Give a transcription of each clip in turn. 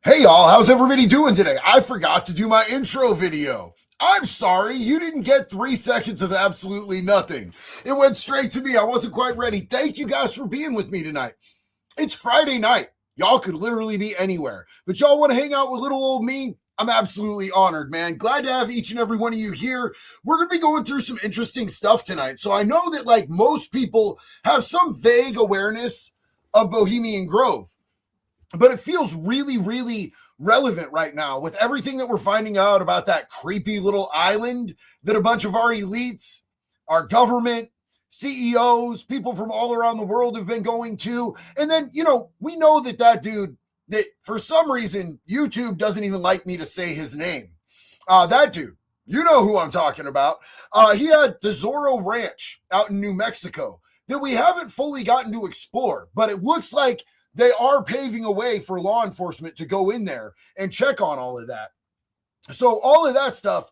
Hey y'all, how's everybody doing today? I forgot to do my intro video. I'm sorry, you didn't get 3 seconds of absolutely nothing. It went straight to me. I wasn't quite ready. Thank you guys for being with me tonight. It's Friday night. Y'all could literally be anywhere, but y'all want to hang out with little old me? I'm absolutely honored, man. Glad to have each and every one of you here. We're going to be going through some interesting stuff tonight. So I know that like most people have some vague awareness of Bohemian Grove, but it feels really, really relevant right now with everything that we're finding out about that creepy little island that a bunch of our elites, our government, CEOs, people from all around the world have been going to. And then, we know that dude, that for some reason, YouTube doesn't even like me to say his name. That dude, you know who I'm talking about. He had the Zorro Ranch out in New Mexico that we haven't fully gotten to explore, but it looks like they are paving a way for law enforcement to go in there and check on all of that. So all of that stuff,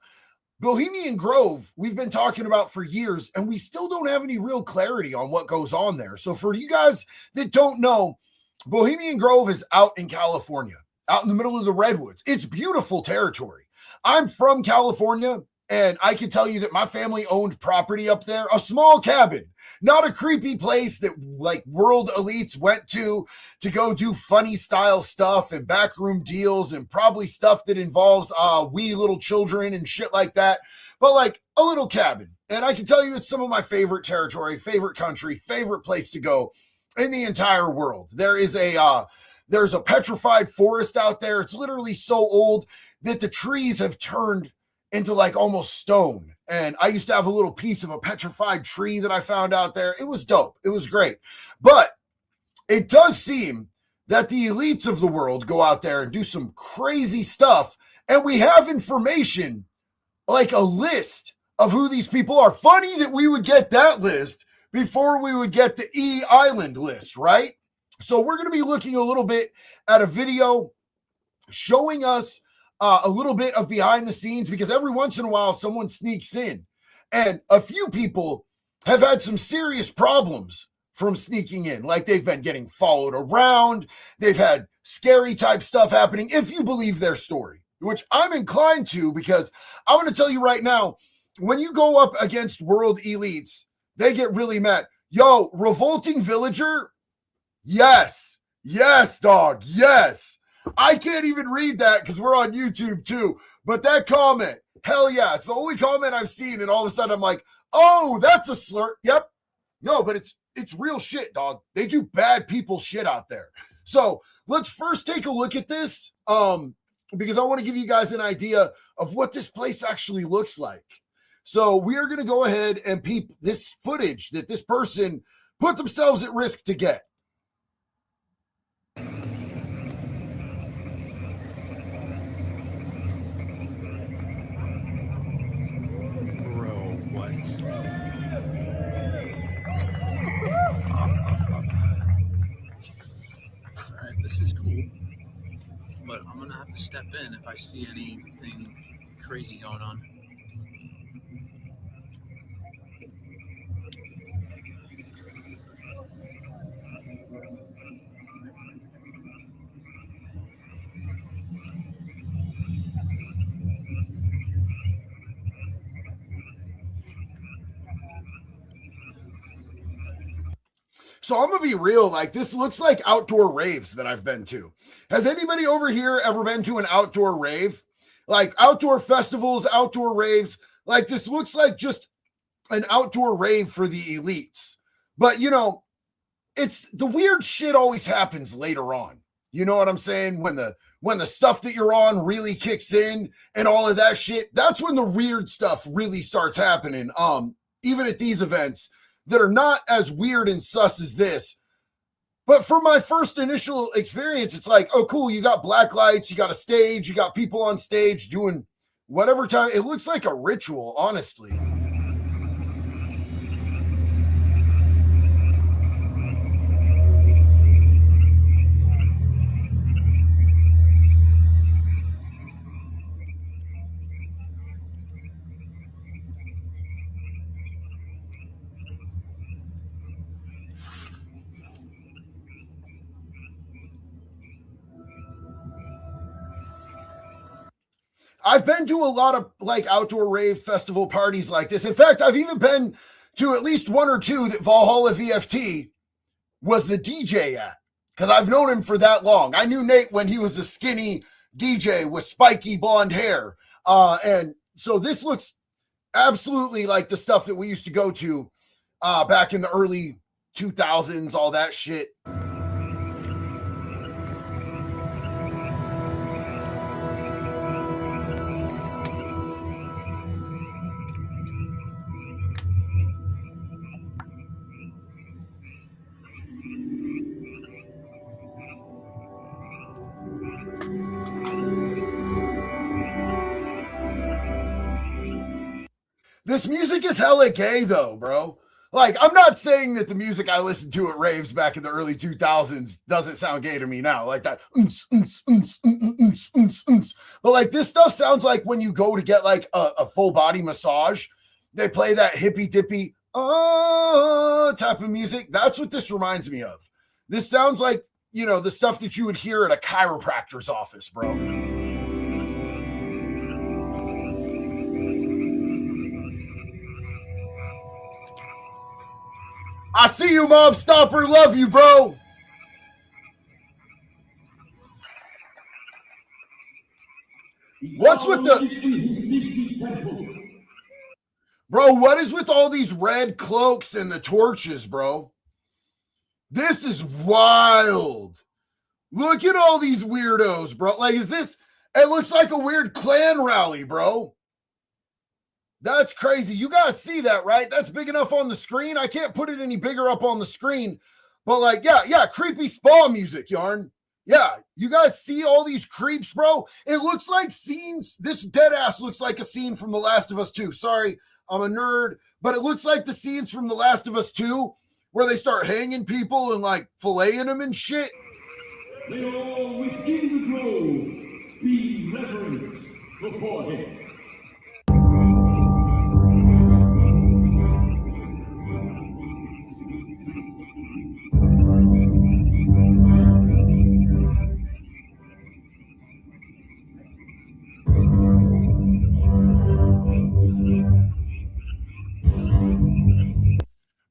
Bohemian Grove, we've been talking about for years, and we still don't have any real clarity on what goes on there. So for you guys that don't know, Bohemian Grove is out in California, out in the middle of the redwoods. It's beautiful territory. I'm from California, and I can tell you that my family owned property up there, a small cabin, not a creepy place that like world elites went to go do funny style stuff and backroom deals and probably stuff that involves wee little children and shit like that. But like a little cabin. And I can tell you it's some of my favorite territory, favorite country, favorite place to go in the entire world. There's a petrified forest out there. It's literally so old that the trees have turned into like almost stone. And I used to have a little piece of a petrified tree that I found out there. It was dope. It was great. But it does seem that the elites of the world go out there and do some crazy stuff. And we have information, like a list of who these people are. Funny that we would get that list before we would get the E Island list, right? So we're going to be looking a little bit at a video showing us a little bit of behind the scenes, because every once in a while someone sneaks in, and a few people have had some serious problems from sneaking in. Like they've been getting followed around. They've had scary type stuff happening, if you believe their story, which I'm inclined to, because I'm going to tell you right now, when you go up against world elites, they get really mad. Yo, revolting villager. Yes, dog. Yes. I can't even read that because we're on YouTube too. But that comment, hell yeah, it's the only comment I've seen. And all of a sudden I'm like, oh, that's a slur. Yep. No, but it's real shit, dog. They do bad people shit out there. So let's first take a look at this, because I want to give you guys an idea of what this place actually looks like. So we are going to go ahead and peep this footage that this person put themselves at risk to get. Alright, this is cool, but I'm gonna have to step in if I see anything crazy going on. So I'm going to be real. Like, this looks like outdoor raves that I've been to. Has anybody over here ever been to an outdoor rave? Like outdoor festivals, outdoor raves? Like, this looks like just an outdoor rave for the elites. But, it's the weird shit always happens later on. You know what I'm saying? When the stuff that you're on really kicks in and all of that shit, that's when the weird stuff really starts happening. Even at these events that are not as weird and sus as this. But for my first initial experience, it's like, oh, cool, you got black lights, you got a stage, you got people on stage doing whatever time. It looks like a ritual, honestly. I've been to a lot of like outdoor rave festival parties like this. In fact, I've even been to at least one or two that Valhalla VFT was the DJ at, because I've known him for that long. I knew Nate when he was a skinny DJ with spiky blonde hair. And so this looks absolutely like the stuff that we used to go to back in the early 2000s, all that shit. This music is hella gay though, bro. Like, I'm not saying that the music I listened to at raves back in the early 2000s doesn't sound gay to me now, like that. But like this stuff sounds like when you go to get like a full body massage, they play that hippy dippy type of music. That's what this reminds me of. This sounds like, you know, the stuff that you would hear at a chiropractor's office, bro. I see you, Mob Stopper. Love you, bro. What's with the... Bro, what is with all these red cloaks and the torches, bro? This is wild. Look at all these weirdos, bro. Like, is this... It looks like a weird Klan rally, bro. That's crazy. You guys see that, right? That's big enough on the screen. I can't put it any bigger up on the screen. But like, yeah, creepy spa music, Yarn. Yeah, you guys see all these creeps, bro? It looks like scenes. This dead ass looks like a scene from The Last of Us 2. Sorry, I'm a nerd. But it looks like the scenes from The Last of Us 2 where they start hanging people and like filleting them and shit. May all within the grove be reverenced before him.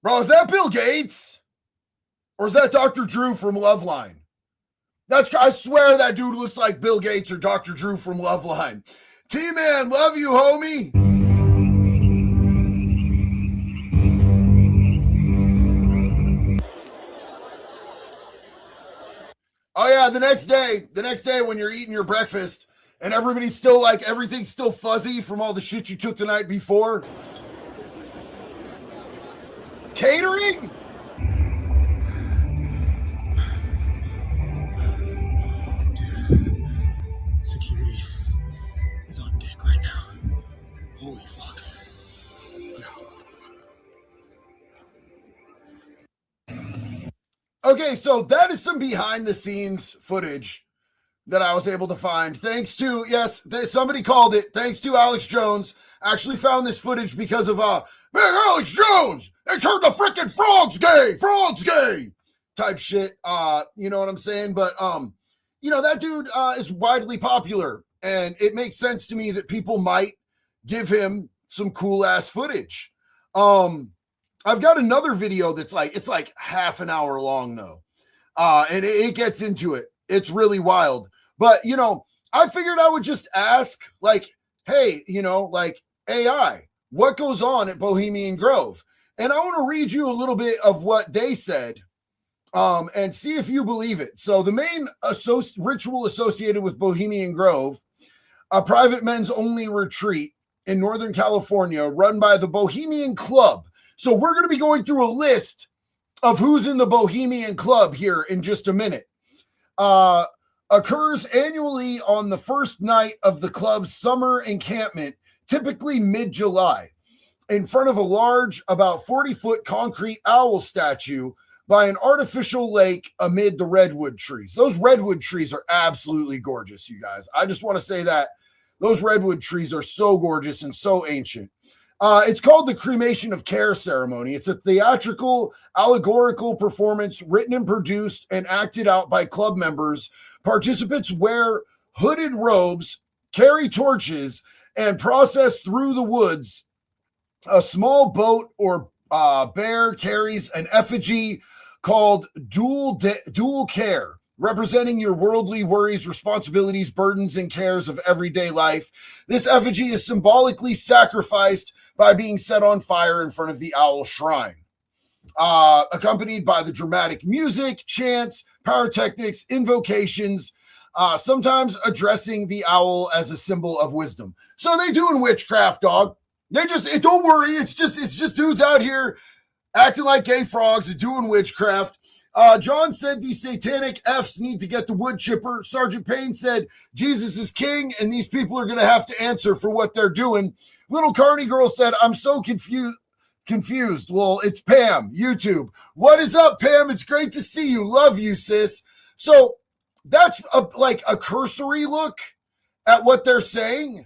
Bro, is that Bill Gates? Or is that Dr. Drew from Loveline? I swear that dude looks like Bill Gates or Dr. Drew from Loveline. T-Man, love you, homie. Oh yeah, the next day when you're eating your breakfast and everybody's still like, everything's still fuzzy from all the shit you took the night before. Catering? Dude, security is on deck right now. Holy fuck. Okay, so that is some behind the scenes footage that I was able to find. Thanks to, yes, somebody called it. Thanks to Alex Jones. I actually found this footage because of Big Alex Jones. They turned the freaking frogs gay type shit. You know what I'm saying? But you know, that dude is widely popular, and it makes sense to me that people might give him some cool ass footage. I've got another video that's like, it's like half an hour long though. And it gets into it. It's really wild. But, you know, I figured I would just ask, like, hey, you know, like, AI, what goes on at Bohemian Grove? And I want to read you a little bit of what they said and see if you believe it. So the main ritual associated with Bohemian Grove, a private men's only retreat in Northern California run by the Bohemian Club. So we're going to be going through a list of who's in the Bohemian Club here in just a minute. Occurs annually on the first night of the club's summer encampment, typically mid-July, in front of a large, about 40-foot concrete owl statue by an artificial lake amid the redwood trees. Those redwood trees are absolutely gorgeous, you guys. I just want to say that. Those redwood trees are so gorgeous and so ancient. It's called the Cremation of Care Ceremony. It's a theatrical, allegorical performance written and produced and acted out by club members. Participants wear hooded robes carry torches, and process through the woods. A small boat or bear carries an effigy called dual care, representing your worldly worries, responsibilities, burdens, and cares of everyday life. This effigy is symbolically sacrificed by being set on fire in front of the owl shrine, accompanied by the dramatic music, chants, pyrotechnics, invocations, sometimes addressing the owl as a symbol of wisdom. So they doing witchcraft, dog. They just, don't worry, it's just dudes out here acting like gay frogs and doing witchcraft. John said these satanic Fs need to get the wood chipper. Sergeant Payne said Jesus is king and these people are going to have to answer for what they're doing. Little Carney Girl said, I'm so confused. Well, it's Pam, YouTube. What is up, Pam? It's great to see you. Love you, sis. So that's a cursory look at what they're saying.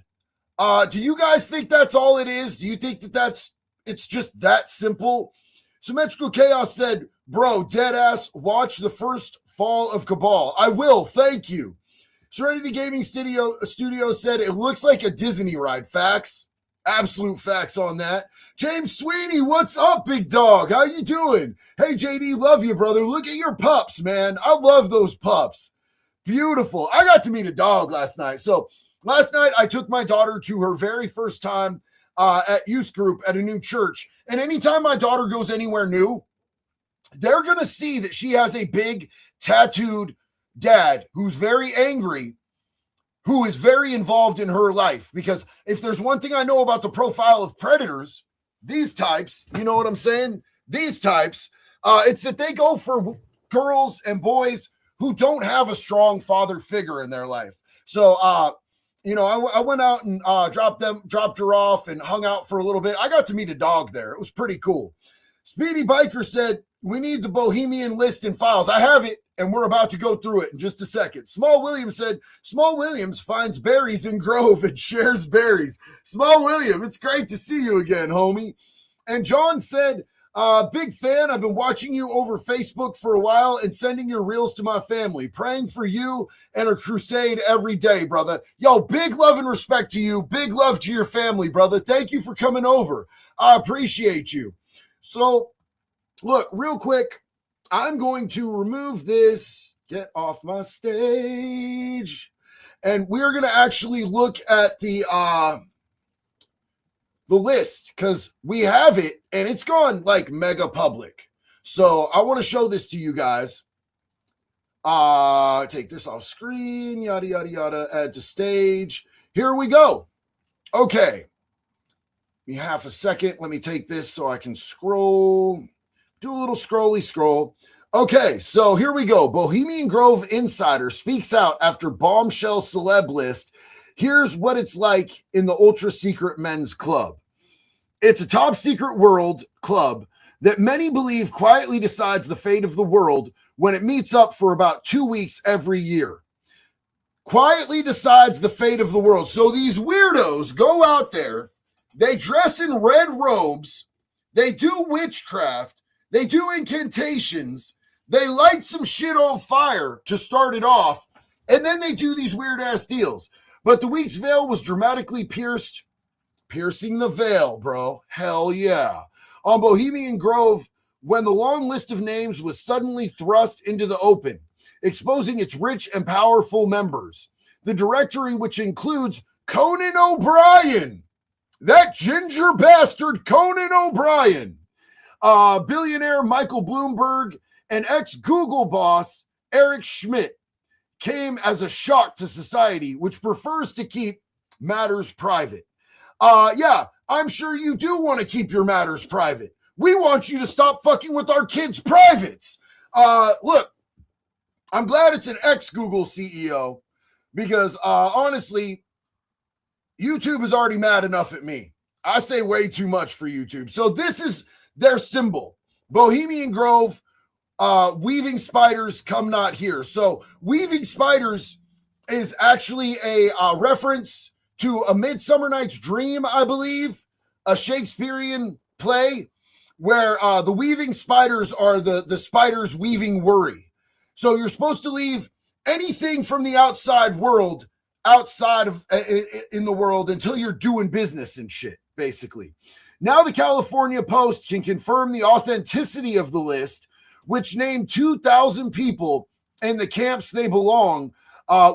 Do you guys think that's all it is? Do you think that it's just that simple? Symmetrical Chaos said, bro, deadass, watch the first fall of Cabal. I will, thank you. Serenity Gaming Studio said, it looks like a Disney ride. Facts. Absolute facts on that. James Sweeney, what's up, big dog? How you doing? Hey, JD, love you, brother. Look at your pups, man. I love those pups. Beautiful. I got to meet a dog last night. So last night, I took my daughter to her very first time at youth group at a new church. And anytime my daughter goes anywhere new, they're going to see that she has a big tattooed dad who's very angry, who is very involved in her life. Because if there's one thing I know about the profile of predators, these types, you know what I'm saying? These types, it's that they go for girls and boys who don't have a strong father figure in their life. So, I went out and dropped her off and hung out for a little bit. I got to meet a dog there. It was pretty cool. Speedy Biker said, we need the Bohemian list and files. I have it, and we're about to go through it in just a second. Small Williams said, Small Williams finds berries in Grove and shares berries. Small William, it's great to see you again, homie. And John said, big fan. I've been watching you over Facebook for a while and sending your reels to my family. Praying for you and a crusade every day, brother. Yo, big love and respect to you. Big love to your family, brother. Thank you for coming over. I appreciate you. So, look, real quick, I'm going to remove this, get off my stage, and we're going to actually look at the list because we have it and it's gone like mega public. So I want to show this to you guys. Take this off screen, yada, yada, yada, add to stage. Here we go. Okay. Give me half a second. Let me take this so I can scroll. Do a little scrolly scroll. Okay, so here we go. Bohemian Grove Insider speaks out after bombshell celeb list. Here's what it's like in the ultra secret men's club. It's a top secret world club that many believe quietly decides the fate of the world when it meets up for about 2 weeks every year. Quietly decides the fate of the world. So these weirdos go out there, they dress in red robes, they do witchcraft, they do incantations, they light some shit on fire to start it off, and then they do these weird-ass deals. But the week's veil was dramatically piercing the veil, bro. Hell yeah. On Bohemian Grove, when the long list of names was suddenly thrust into the open, exposing its rich and powerful members. The directory, which includes Conan O'Brien, that ginger bastard Conan O'Brien, billionaire Michael Bloomberg, and ex-Google boss Eric Schmidt, came as a shock to society, which prefers to keep matters private. Yeah, I'm sure you do want to keep your matters private. We want you to stop fucking with our kids' privates. Look, I'm glad it's an ex-Google CEO because, honestly, YouTube is already mad enough at me. I say way too much for YouTube. So this is their symbol. Bohemian Grove, weaving spiders come not here. So weaving spiders is actually a reference to A Midsummer Night's Dream, I believe, a Shakespearean play where the weaving spiders are the spiders weaving worry. So you're supposed to leave anything from the outside world outside of in the world until you're doing business and shit, basically. Now the California Post can confirm the authenticity of the list, which named 2,000 people in the camps they belong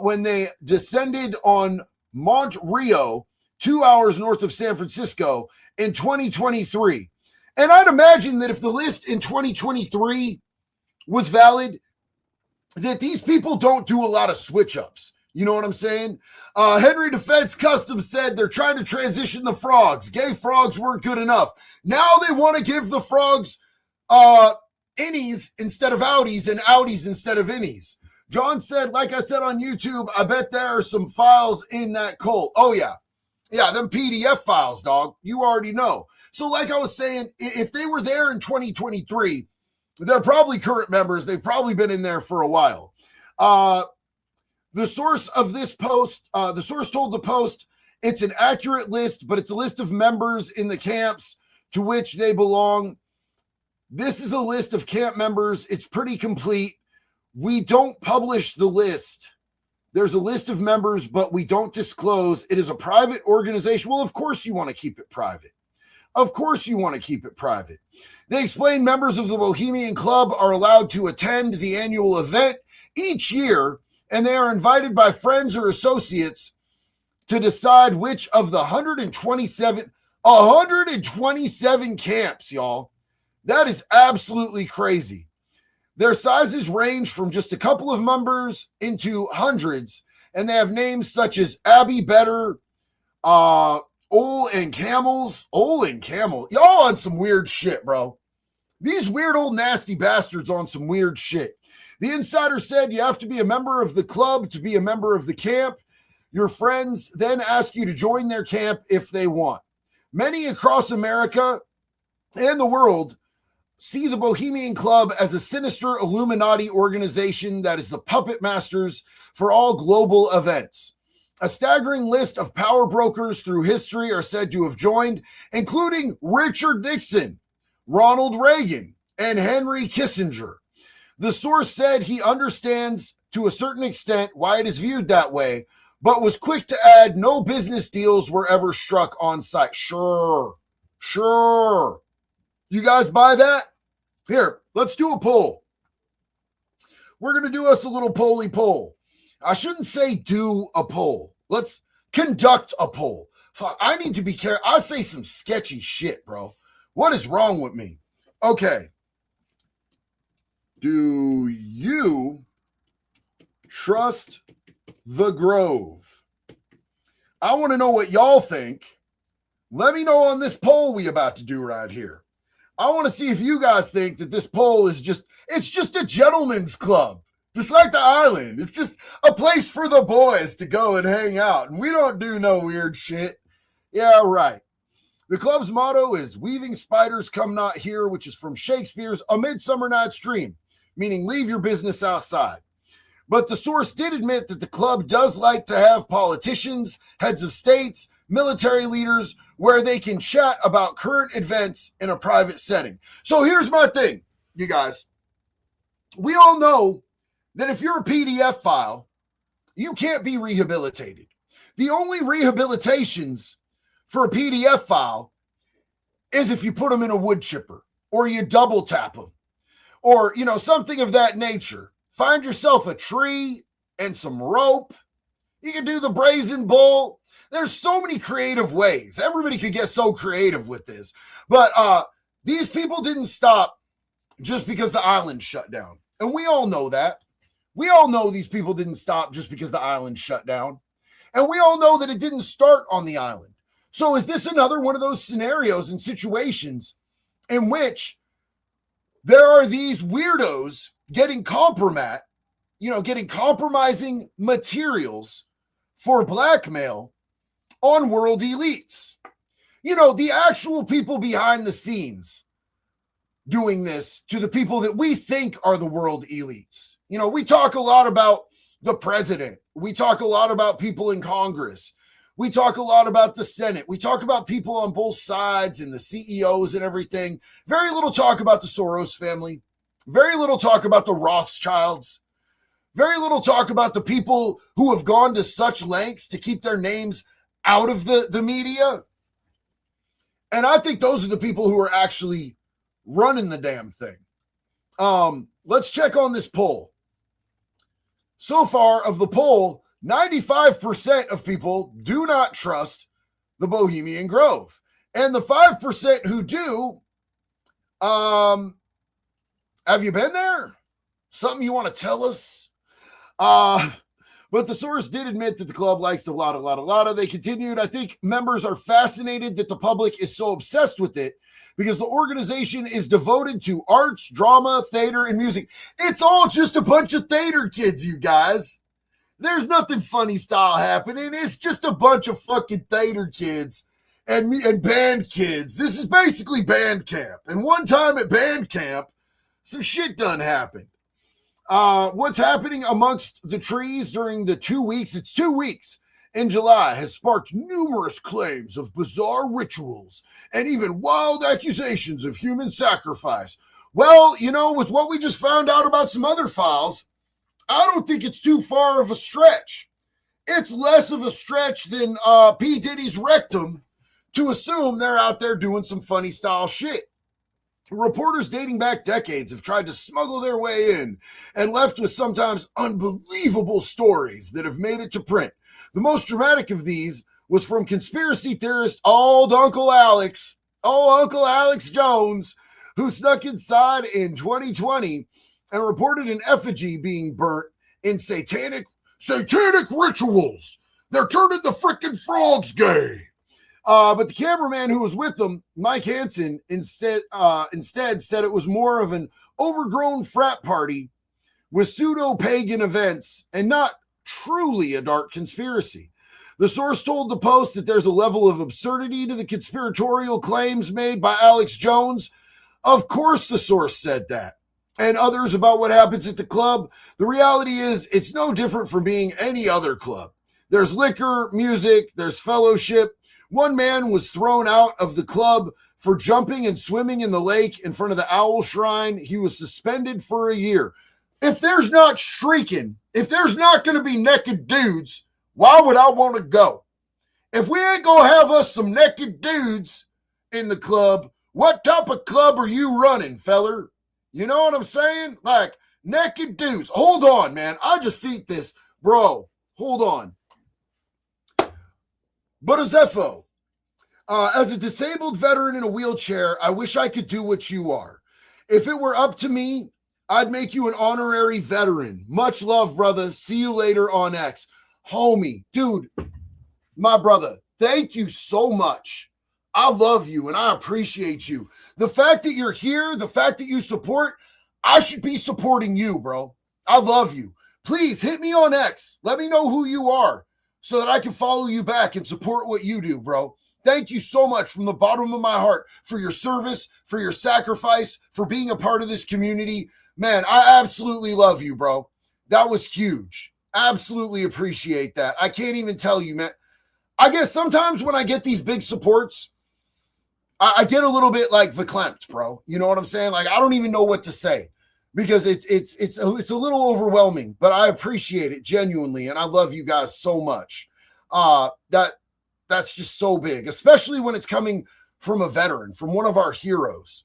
when they descended on Mont Rio, 2 hours north of San Francisco, in 2023. And I'd imagine that if the list in 2023 was valid, that these people don't do a lot of switch-ups. You know what I'm saying? Henry Defense Customs said they're trying to transition the frogs. Gay frogs weren't good enough. Now they want to give the frogs innies instead of outies and outies instead of innies. John said, like I said on YouTube, I bet there are some files in that cult. Oh, yeah. Yeah, them PDF files, dog. You already know. So like I was saying, if they were there in 2023, they're probably current members. They've probably been in there for a while. The source of this post, the source told the Post, it's an accurate list, but it's a list of members in the camps to which they belong. This is a list of camp members. It's pretty complete. We don't publish the list. There's a list of members, but we don't disclose. It is a private organization. Well, of course you want to keep it private. Of course you want to keep it private. They explain members of the Bohemian Club are allowed to attend the annual event each year, and they are invited by friends or associates to decide which of the 127 camps, y'all. That is absolutely crazy. Their sizes range from just a couple of members into hundreds, and they have names such as Abbey Better, Ole and Camels. Ole and Camel. Y'all on some weird shit, bro. These weird old nasty bastards on some weird shit. The insider said you have to be a member of the club to be a member of the camp. Your friends then ask you to join their camp if they want. Many across America and the world see the Bohemian Club as a sinister Illuminati organization that is the puppet masters for all global events. A staggering list of power brokers through history are said to have joined, including Richard Nixon, Ronald Reagan, and Henry Kissinger. The source said he understands to a certain extent why it is viewed that way, but was quick to add no business deals were ever struck on site. Sure. You guys buy that? Here, let's do a poll. We're going to do us a little polly poll. I shouldn't say do a poll. Let's conduct a poll. Fuck, I need to be careful. I say some sketchy shit, bro. What is wrong with me? Okay. Do you trust the Grove? I want to know what y'all think. Let me know on this poll we about to do right here. I want to see if you guys think that this poll is it's just a gentleman's club. Just like the island. It's just a place for the boys to go and hang out. And we don't do no weird shit. Yeah, right. The club's motto is "Weaving spiders come not here," which is from Shakespeare's A Midsummer Night's Dream, meaning leave your business outside. But the source did admit that the club does like to have politicians, heads of states, military leaders, where they can chat about current events in a private setting. So here's my thing, you guys. We all know that if you're a PDF file, you can't be rehabilitated. The only rehabilitations for a PDF file is if you put them in a wood chipper or you double tap them or, something of that nature. Find yourself a tree and some rope. You can do the brazen bull. There's so many creative ways. Everybody could get so creative with this. But these people didn't stop just because the island shut down. And we all know that. We all know these people didn't stop just because the island shut down. And we all know that it didn't start on the island. So is this another one of those scenarios and situations in which there are these weirdos getting getting compromising materials for blackmail on world elites? The actual people behind the scenes doing this to the people that we think are the world elites. We talk a lot about the president. We talk a lot about people in Congress. We talk a lot about the Senate. We talk about people on both sides and the CEOs and everything. Very little talk about the Soros family. Very little talk about the Rothschilds. Very little talk about the people who have gone to such lengths to keep their names out of the media. And I think those are the people who are actually running the damn thing. Let's check on this poll. So far of the poll, 95% of people do not trust the Bohemian Grove. And the 5% who do, have you been there? Something you want to tell us? But the source did admit that the club likes the lotta. They continued, I think members are fascinated that the public is so obsessed with it because the organization is devoted to arts, drama, theater, and music. It's all just a bunch of theater kids, you guys. There's nothing funny style happening. It's just a bunch of fucking theater kids and band kids. This is basically band camp. And one time at band camp, some shit done happened. What's happening amongst the trees during the 2 weeks, it's 2 weeks in July, has sparked numerous claims of bizarre rituals and even wild accusations of human sacrifice. Well, you know, with what we just found out about some other files, I don't think it's too far of a stretch. It's less of a stretch than P. Diddy's rectum to assume they're out there doing some funny style shit. Reporters dating back decades have tried to smuggle their way in and left with sometimes unbelievable stories that have made it to print. The most dramatic of these was from conspiracy theorist Uncle Alex Jones, who snuck inside in 2020 and reported an effigy being burnt in satanic rituals. They're turning the frickin' frogs gay. But the cameraman who was with them, Mike Hansen, instead said it was more of an overgrown frat party with pseudo-pagan events and not truly a dark conspiracy. The source told the Post that there's a level of absurdity to the conspiratorial claims made by Alex Jones. Of course the source said that. And others about what happens at the club. The reality is it's no different from being any other club. There's liquor, music, there's fellowship. One man was thrown out of the club for jumping and swimming in the lake in front of the Owl Shrine. He was suspended for a year. If there's not streaking, if there's not going to be naked dudes, why would I want to go? If we ain't going to have us some naked dudes in the club, what type of club are you running, feller? You know what I'm saying? Like, naked dudes. Hold on, man. I just see this. Bro, hold on. But Zepho, as a disabled veteran in a wheelchair, I wish I could do what you are. If it were up to me, I'd make you an honorary veteran. Much love, brother. See you later on X. Homie, dude, my brother, thank you so much. I love you and I appreciate you. The fact that you're here, the fact that you support, I should be supporting you, bro. I love you. Please hit me on X. Let me know who you are, so that I can follow you back and support what you do, bro. Thank you so much from the bottom of my heart for your service, for your sacrifice, for being a part of this community. Man, I absolutely love you, bro. That was huge. Absolutely appreciate that. I can't even tell you, man. I guess sometimes when I get these big supports, I get a little bit like verklempt, bro. You know what I'm saying? Like, I don't even know what to say. Because it's a little overwhelming, but I appreciate it genuinely, and I love you guys so much. That's just so big, especially when it's coming from a veteran, from one of our heroes.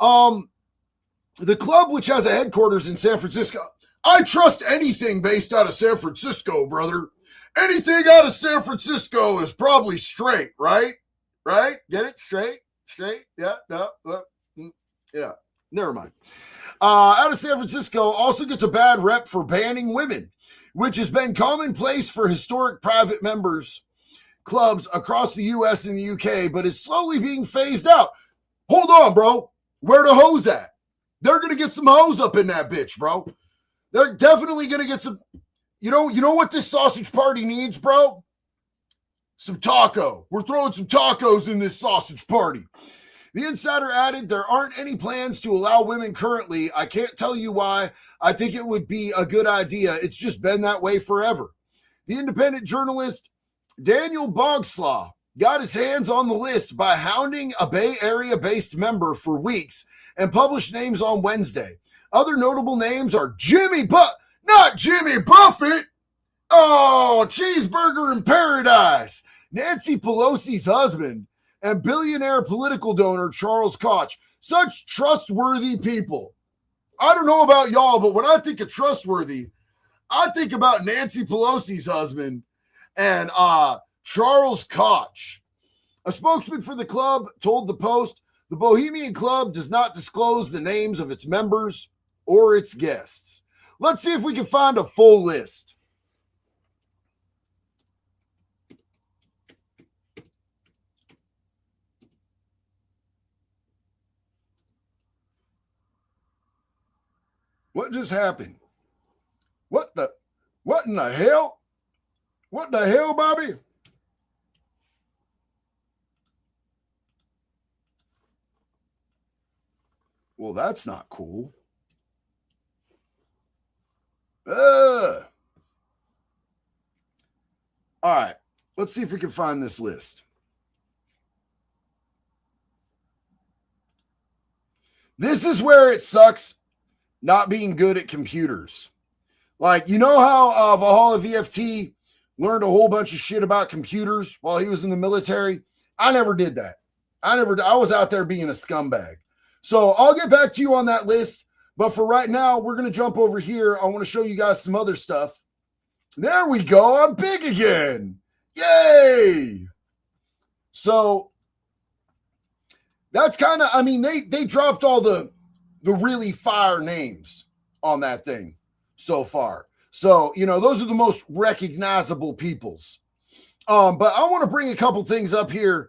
The club, which has a headquarters in San Francisco, I trust anything based out of San Francisco, brother. Anything out of San Francisco is probably straight, right? Right? Get it? Straight? Yeah, no, yeah. Never mind. Out of San Francisco also gets a bad rep for banning women, which has been commonplace for historic private members clubs across the U.S. and the U.K., but is slowly being phased out. Hold on, bro. Where the hoes at? They're going to get some hoes up in that bitch, bro. They're definitely going to get some. You know what this sausage party needs, bro? Some taco. We're throwing some tacos in this sausage party. The insider added, there aren't any plans to allow women currently. I can't tell you why. I think it would be a good idea. It's just been that way forever. The independent journalist Daniel Bogslaw got his hands on the list by hounding a Bay Area-based member for weeks and published names on Wednesday. Other notable names are Jimmy Butt. Not Jimmy Buffett. Oh, cheeseburger in paradise. Nancy Pelosi's husband and billionaire political donor Charles Koch. Such trustworthy people. I don't know about y'all, but when I think of trustworthy, I think about Nancy Pelosi's husband and Charles Koch. A spokesman for the club told the Post, the Bohemian Club does not disclose the names of its members or its guests. Let's see if we can find a full list. What just happened? What in the hell? What the hell, Bobby? Well, that's not cool. All right, let's see if we can find this list. This is where it sucks not being good at computers. Like, you know how Valhalla VFT learned a whole bunch of shit about computers while he was in the military? I never did that. I was out there being a scumbag. So I'll get back to you on that list. But for right now, we're going to jump over here. I want to show you guys some other stuff. There we go. I'm big again. Yay. So that's kind of, I mean, they dropped all the really fire names on that thing so far. So, you know, those are the most recognizable peoples. But I want to bring a couple things up here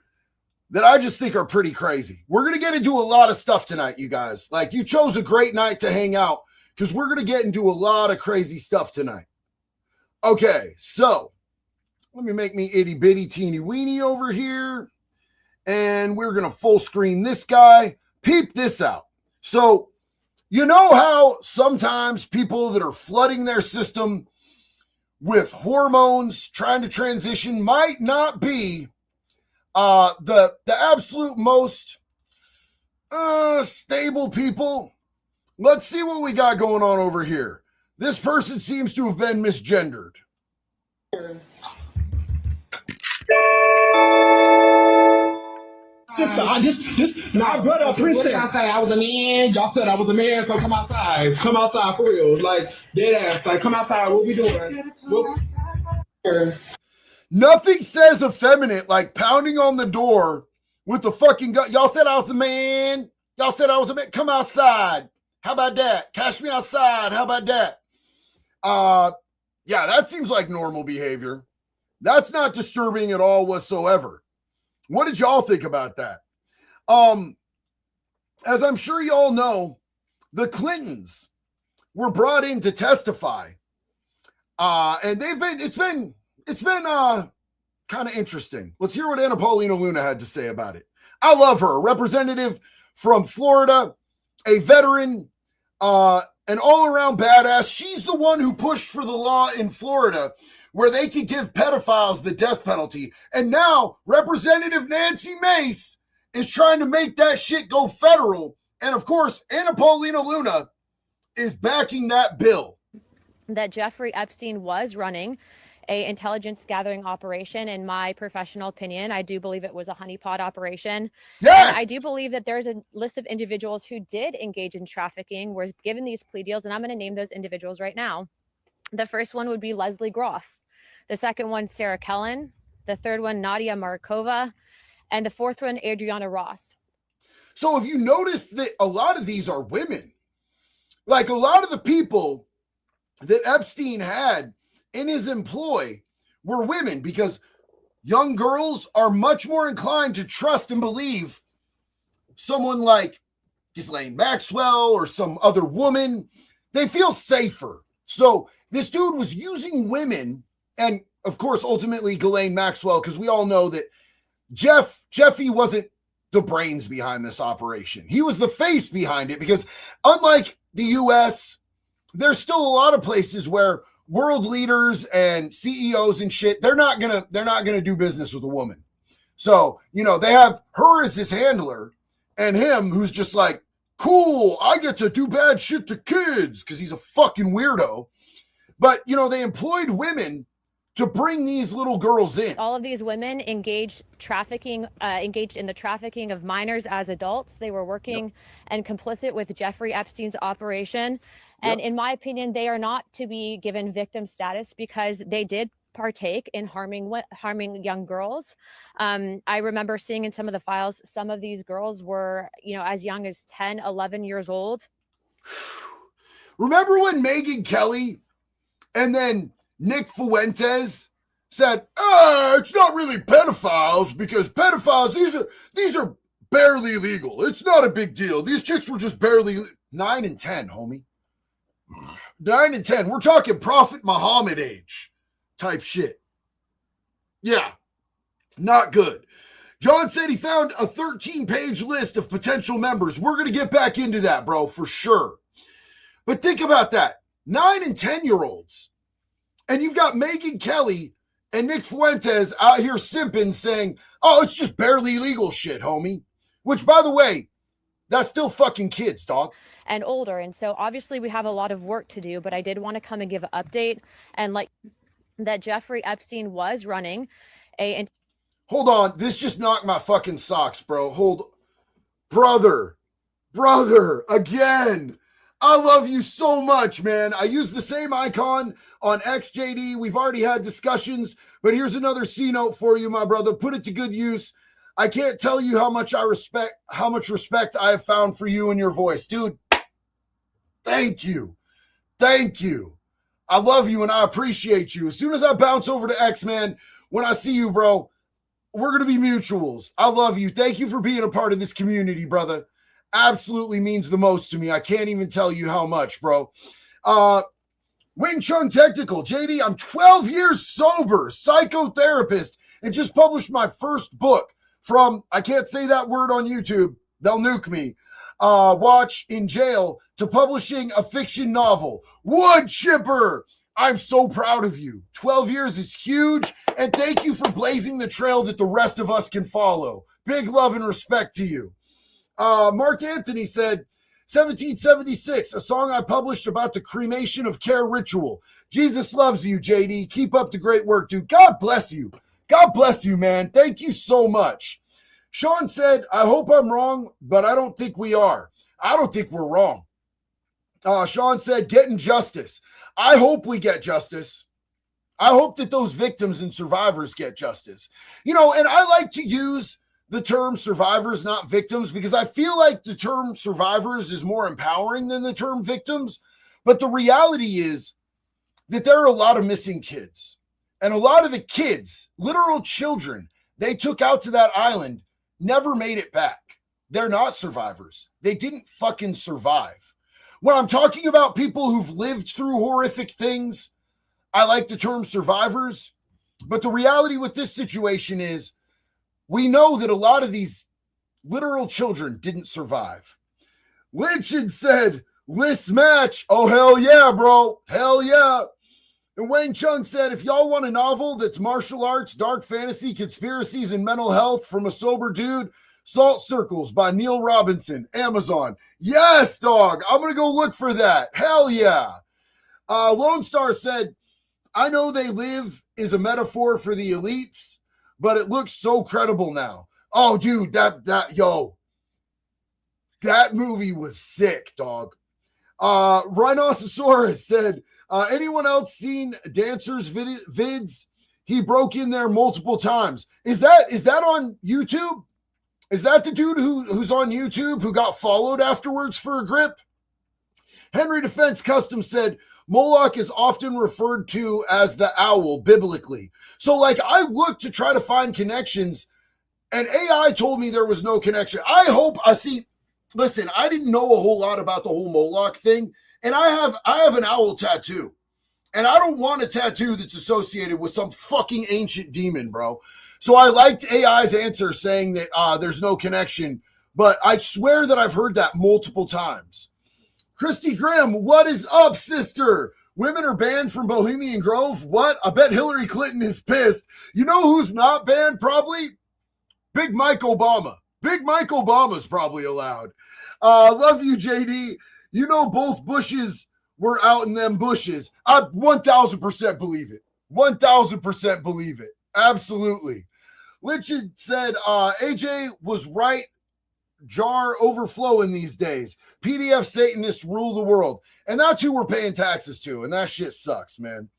that I just think are pretty crazy. We're going to get into a lot of stuff tonight, you guys. Like, you chose a great night to hang out because we're going to get into a lot of crazy stuff tonight. Okay, so let me make me itty bitty teeny weeny over here. And we're going to full screen this guy. Peep this out. So, you know how sometimes people that are flooding their system with hormones trying to transition might not be the absolute most stable people? Let's see what we got going on over here. This person seems to have been misgendered. My brother, appreciate. I say I was a man. Y'all said I was a man, so come outside. Come outside for real. Like, dead ass. Like, come outside. What we doing? Nothing says effeminate like pounding on the door with the fucking gun. Y'all said I was the man. Y'all said I was a man. Come outside. How about that? Cash me outside. How about that? Yeah, that seems like normal behavior. That's not disturbing at all whatsoever. What did y'all think about that? As I'm sure y'all know, the Clintons were brought in to testify. And it's been kind of interesting. Let's hear what Anna Paulina Luna had to say about it. I love her, a representative from Florida, a veteran, an all-around badass. She's the one who pushed for the law in Florida where they could give pedophiles the death penalty. And now Representative Nancy Mace is trying to make that shit go federal. And of course, Anna Paulina Luna is backing that bill. That Jeffrey Epstein was running a intelligence gathering operation. In my professional opinion, I do believe it was a honeypot operation. Yes. And I do believe that there's a list of individuals who did engage in trafficking, were given these plea deals, and I'm going to name those individuals right now. The first one would be Leslie Groff. The second one, Sarah Kellen. The third one, Nadia Markova. And the fourth one, Adriana Ross. So if you notice that a lot of these are women, like a lot of the people that Epstein had in his employ were women, because young girls are much more inclined to trust and believe someone like Ghislaine Maxwell or some other woman. They feel safer. So this dude was using women, and of course, ultimately Ghislaine Maxwell, because we all know that Jeffy wasn't the brains behind this operation. He was the face behind it, because unlike the US, there's still a lot of places where world leaders and CEOs and shit, they're not gonna do business with a woman. So, you know, they have her as his handler and him who's just like, cool, I get to do bad shit to kids because he's a fucking weirdo. But, you know, they employed women to bring these little girls in. All of these women engaged in the trafficking of minors as adults. They were working and complicit with Jeffrey Epstein's operation. And in my opinion, they are not to be given victim status because they did partake in harming young girls. I remember seeing in some of the files, some of these girls were, you know, as young as 10, 11 years old. Remember when Megyn Kelly and then Nick Fuentes said, it's not really pedophiles because pedophiles, these are barely legal. It's not a big deal. These chicks were just barely 9 and 10, homie. 9 and 10. We're talking Prophet Muhammad age type shit. Yeah, not good. John said he found a 13-page list of potential members. We're going to get back into that, bro, for sure. But think about that. 9 and 10-year-olds. And you've got Megyn Kelly and Nick Fuentes out here simping saying, it's just barely legal shit, homie. Which, by the way, that's still fucking kids, dog. And older. And so obviously we have a lot of work to do, but I did want to come and give an update and like that Jeffrey Epstein was running Hold on. This just knocked my fucking socks, bro. Brother, again. I love you so much, man. I use the same icon on XJD. We've already had discussions, but here's another C note for you, my brother. Put it to good use. I can't tell you how much respect I have found for you and your voice, dude. Thank you. I love you and I appreciate you. As soon as I bounce over to X, man, when I see you, bro, we're going to be mutuals. I love you. Thank you for being a part of this community, brother. Absolutely means the most to me. I can't even tell you how much, bro. Wing Chun Technical. JD, I'm 12 years sober, psychotherapist, and just published my first book from, I can't say that word on YouTube. They'll nuke me. Watch in jail to publishing a fiction novel. Wood chipper. I'm so proud of you. 12 years is huge. And thank you for blazing the trail that the rest of us can follow. Big love and respect to you. Mark Anthony said, 1776, a song I published about the cremation of care ritual. Jesus loves you, JD. Keep up the great work, dude. God bless you. God bless you, man. Thank you so much. Sean said, I hope I'm wrong, but I don't think we are. I don't think we're wrong. Sean said, getting justice. I hope we get justice. I hope that those victims and survivors get justice. You know, and I like to use the term survivors, not victims, because I feel like the term survivors is more empowering than the term victims. But the reality is that there are a lot of missing kids. And a lot of the kids, literal children, they took out to that island, never made it back. They're not survivors. They didn't fucking survive. When I'm talking about people who've lived through horrific things, I like the term survivors. But the reality with this situation is we know that a lot of these literal children didn't survive. Lynchon said, list match. Oh, hell yeah, bro. Hell yeah. And Wang Chung said, if y'all want a novel that's martial arts, dark fantasy, conspiracies, and mental health from a sober dude, Salt Circles by Neil Robinson, Amazon. Yes, dog. I'm going to go look for that. Hell yeah. Lone Star said, I know they live is a metaphor for the elites, but it looks so credible now. Oh, dude, that movie was sick, dog. Rhinoceros said, anyone else seen Dancer's vids? He broke in there multiple times. Is that on YouTube? Is that the dude who's on YouTube who got followed afterwards for a grip? Henry Defense Custom said, Moloch is often referred to as the owl biblically. So like I looked to try to find connections and AI told me there was no connection. I hope listen, I didn't know a whole lot about the whole Moloch thing. And I have an owl tattoo. And I don't want a tattoo that's associated with some fucking ancient demon, bro. So I liked AI's answer saying that there's no connection, but I swear that I've heard that multiple times. Christy Graham, what is up, sister? Women are banned from Bohemian Grove? What? I bet Hillary Clinton is pissed. You know who's not banned, probably? Big Mike Obama. Big Mike Obama's probably allowed. Love you, JD. You know both Bushes were out in them bushes. I 1,000% believe it. 1,000% believe it. Absolutely. Richard said, AJ was right. Jar overflowing these days. PDF Satanists rule the world. And that's who we're paying taxes to. And that shit sucks, man.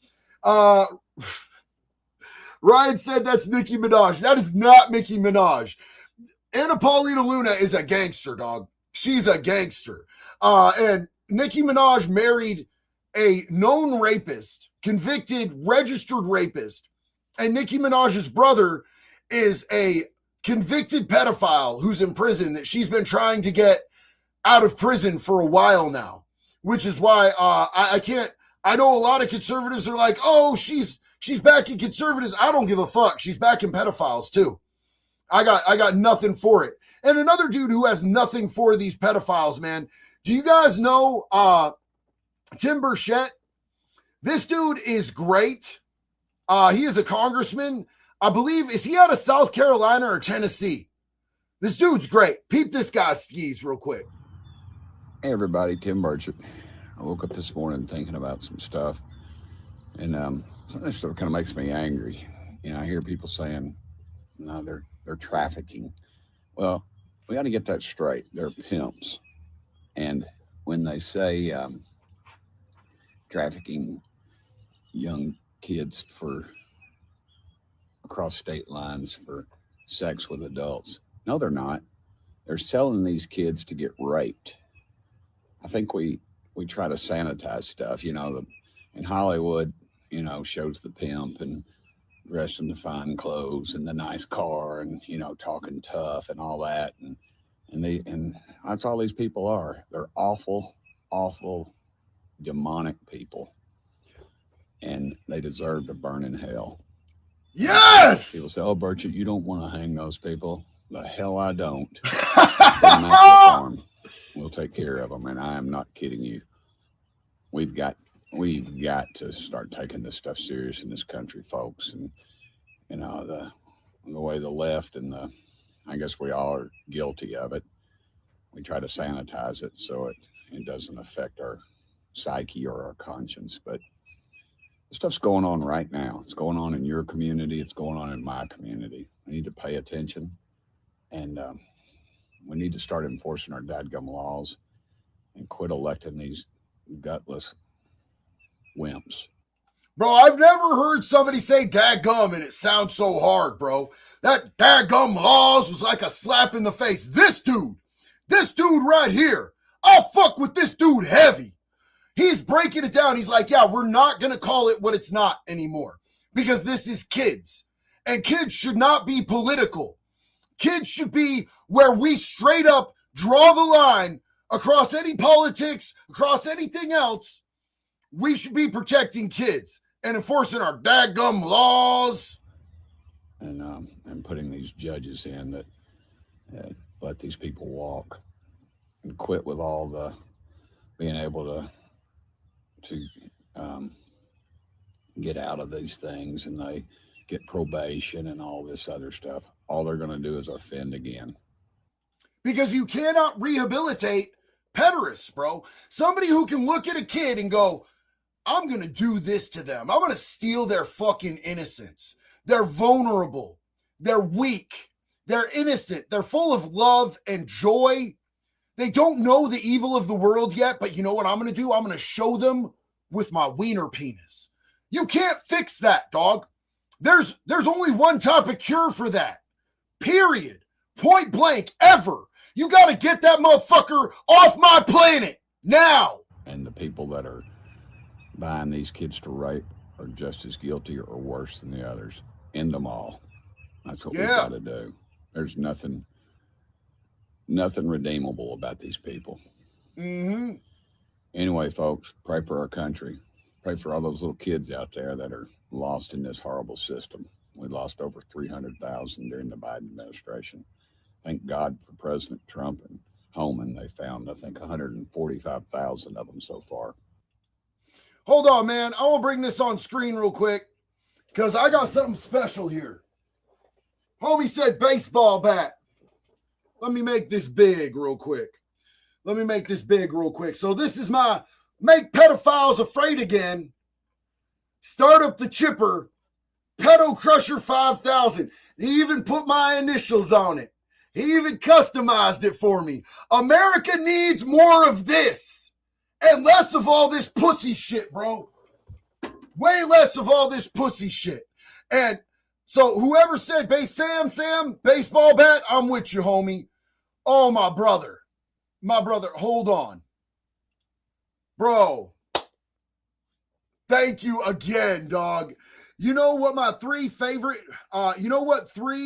Ryan said that's Nicki Minaj. That is not Nicki Minaj. Anna Paulina Luna is a gangster, dog. She's a gangster. And Nicki Minaj married a known rapist, convicted, registered rapist. And Nicki Minaj's brother is a convicted pedophile who's in prison that she's been trying to get out of prison for a while now, which is why I can't. I know a lot of conservatives are like, oh, she's backing conservatives. I don't give a fuck. She's backing pedophiles too. I got nothing for it. And another dude who has nothing for these pedophiles, man. Do you guys know Tim Burchett? This dude is great. He is a congressman. I believe, is he out of South Carolina or Tennessee? This dude's great. Peep this guy's skis real quick. Hey everybody, Tim Burchett. I woke up this morning thinking about some stuff, and that sort of kind of makes me angry. You know, I hear people saying, no, they're trafficking. Well, we got to get that straight. They're pimps. And when they say trafficking young kids for across state lines for sex with adults, no, they're not. They're selling these kids to get raped. I think we try to sanitize stuff, you know, in Hollywood, you know, shows the pimp and dressed in the fine clothes and the nice car and, you know, talking tough and all that. And that's all these people are. They're awful, awful, demonic people. And they deserve to burn in hell. Yes! People say, oh, Burchett, you don't want to hang those people. The hell I don't. We'll take care of them, and I am not kidding you. We've got to start taking this stuff serious in this country, folks. And you know, the way the left and I guess we all are guilty of it. We try to sanitize it so it doesn't affect our psyche or our conscience. But stuff's going on right now. It's going on in your community. It's going on in my community. We need to pay attention, and we need to start enforcing our dadgum laws and quit electing these gutless wimps. Bro, I've never heard somebody say dadgum and it sounds so hard, bro. That dadgum laws was like a slap in the face. This dude right here, I'll fuck with this dude heavy. He's breaking it down. He's like, yeah, we're not going to call it what it's not anymore because this is kids. And kids should not be political. Kids should be where we straight up draw the line across any politics, across anything else. We should be protecting kids and enforcing our dadgum laws. And putting these judges in that let these people walk and quit with all the being able to get out of these things, and they get probation and all this other stuff. All they're going to do is offend again. Because you cannot rehabilitate pederasts, bro. Somebody who can look at a kid and go, I'm going to do this to them. I'm going to steal their fucking innocence. They're vulnerable. They're weak. They're innocent. They're full of love and joy. They don't know the evil of the world yet, but you know what I'm going to do? I'm going to show them with my wiener penis. You can't fix that, dog. There's only one type of cure for that. Period. Point blank, ever. You got to get that motherfucker off my planet now. And the people that are buying these kids to rape are just as guilty or worse than the others. End them all. That's what we've got to do. There's nothing redeemable about these people. Mm-hmm. Anyway, folks, pray for our country. Pray for all those little kids out there that are lost in this horrible system. We lost over 300,000 during the Biden administration. Thank God for President Trump and Homan. They found, I think, 145,000 of them so far. Hold on, man. I want to bring this on screen real quick because I got something special here. Homie said baseball bat. Let me make this big real quick. So this is my make pedophiles afraid again, start up the chipper, Pedo Crusher 5000. He even put my initials on it. He even customized it for me. America needs more of this and less of all this pussy shit, bro. Way less of all this pussy shit. And so whoever said, Sam, baseball bat, I'm with you, homie. Oh, my brother, hold on. Bro, thank you again, dog. You know what my three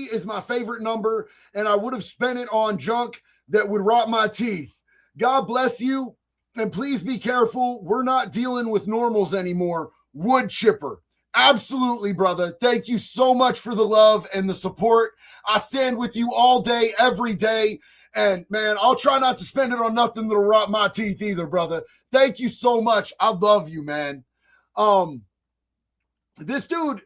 is my favorite number, and I would have spent it on junk that would rot my teeth. God bless you, and please be careful. We're not dealing with normals anymore. Wood chipper. Absolutely, brother. Thank you so much for the love and the support. I stand with you all day, every day. And, man, I'll try not to spend it on nothing that'll rot my teeth either, brother. Thank you so much. I love you, man. This dude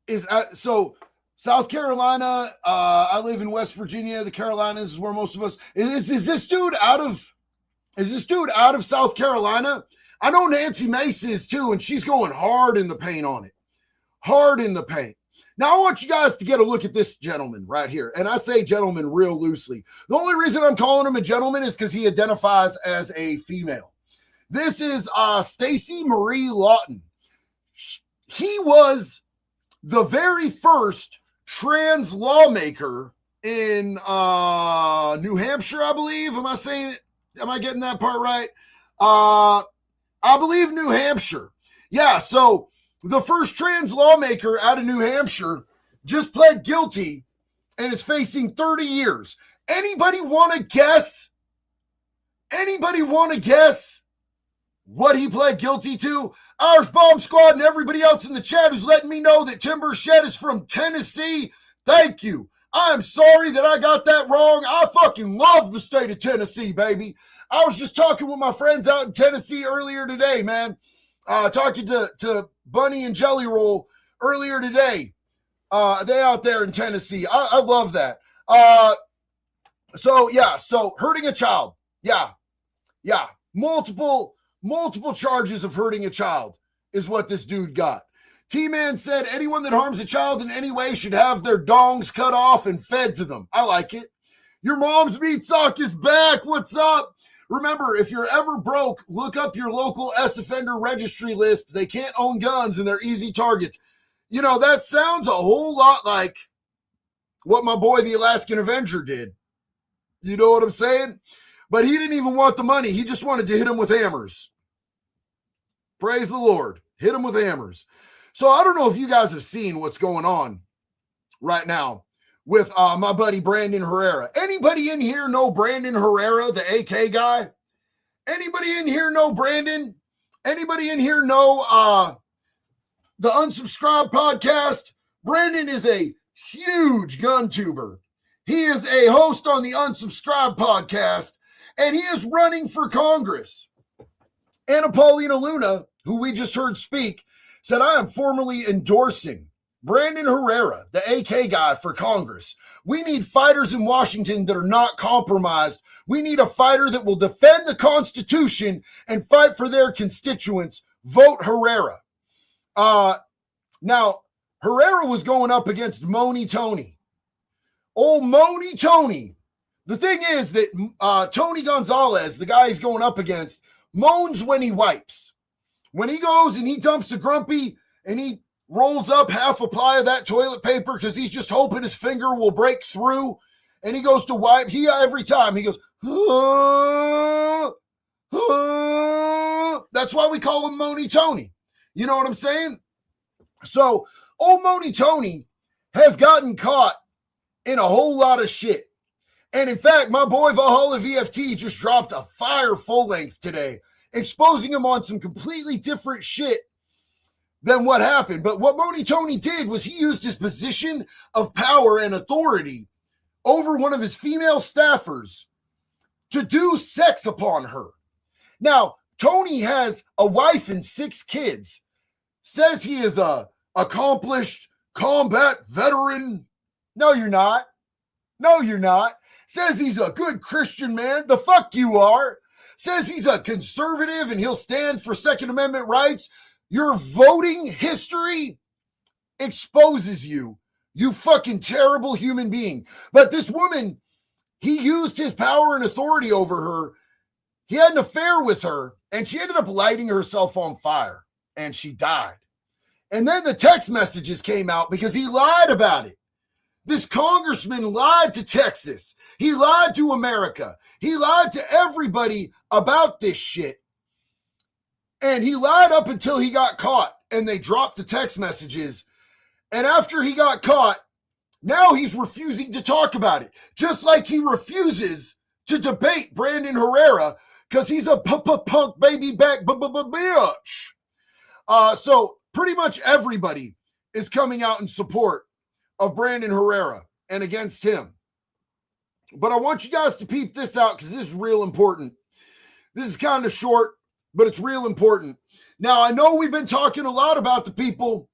is so South Carolina. I live in West Virginia. The Carolinas is where most of us is this dude out of South Carolina? I know Nancy Mace is too, and she's going hard in the paint on it. Hard in the paint. Now, I want you guys to get a look at this gentleman right here. And I say gentleman real loosely. The only reason I'm calling him a gentleman is because he identifies as a female. This is Stacey Marie Lawton. He was the very first trans lawmaker in New Hampshire, I believe. Am I getting that part right? I believe New Hampshire. Yeah, so the first trans lawmaker out of New Hampshire just pled guilty and is facing 30 years. Anybody want to guess? What he pled guilty to? Irish Bomb Squad and everybody else in the chat who's letting me know that Timber Shed is from Tennessee. Thank you. I'm sorry that I got that wrong. I fucking love the state of Tennessee, baby. I was just talking with my friends out in Tennessee earlier today, man. Talking to Bunny and Jelly Roll earlier today. They out there in Tennessee. I love that. So hurting a child. Yeah. Multiple charges of hurting a child is what this dude got. T-Man said anyone that harms a child in any way should have their dongs cut off and fed to them. I like it. Your mom's meat sock is back. What's up? Remember, if you're ever broke, look up your local S-offender registry list. They can't own guns and they're easy targets. You know, that sounds a whole lot like what my boy, the Alaskan Avenger, did. You know what I'm saying? But he didn't even want the money. He just wanted to hit him with hammers. Praise the Lord. Hit him with hammers. So I don't know if you guys have seen what's going on right now with my buddy Brandon Herrera. Anybody in here know Brandon Herrera, the AK guy? Anybody in here know Brandon? Anybody in here know the Unsubscribed podcast? Brandon is a huge gun tuber. He is a host on the Unsubscribed podcast, and he is running for Congress. Anna Paulina Luna, who we just heard speak, said, I am formally endorsing Brandon Herrera, the AK guy, for Congress. We need fighters in Washington that are not compromised. We need a fighter that will defend the Constitution and fight for their constituents. Vote Herrera. Now, Herrera was going up against Moni Tony. Old Moni Tony. The thing is that Tony Gonzalez, the guy he's going up against, moans when he wipes. When he goes and he dumps a grumpy and he rolls up half a ply of that toilet paper because he's just hoping his finger will break through, and he goes to wipe, every time he goes, that's why we call him Moni Tony. You know what I'm saying? So old Moni Tony has gotten caught in a whole lot of shit. And in fact, my boy Valhalla VFT just dropped a fire full length today, exposing him on some completely different shit than what happened. But what Moni Tony did was he used his position of power and authority over one of his female staffers to do sex upon her. Now, Tony has a wife and 6 kids, says he is a accomplished combat veteran. No, you're not. Says he's a good Christian man. The fuck you are. says he's a conservative and he'll stand for Second Amendment rights, your voting history exposes you, you fucking terrible human being. But this woman, he used his power and authority over her. He had an affair with her, and she ended up lighting herself on fire, and she died. And then the text messages came out because he lied about it. This congressman lied to Texas. He lied to America. He lied to everybody about this shit. And he lied up until he got caught, and they dropped the text messages. And after he got caught, now he's refusing to talk about it. Just like he refuses to debate Brandon Herrera because he's a punk baby back bitch. So pretty much everybody is coming out in support of Brandon Herrera and against him. But I want you guys to peep this out because this is real important. This is kind of short, but it's real important. Now, I know we've been talking a lot about the people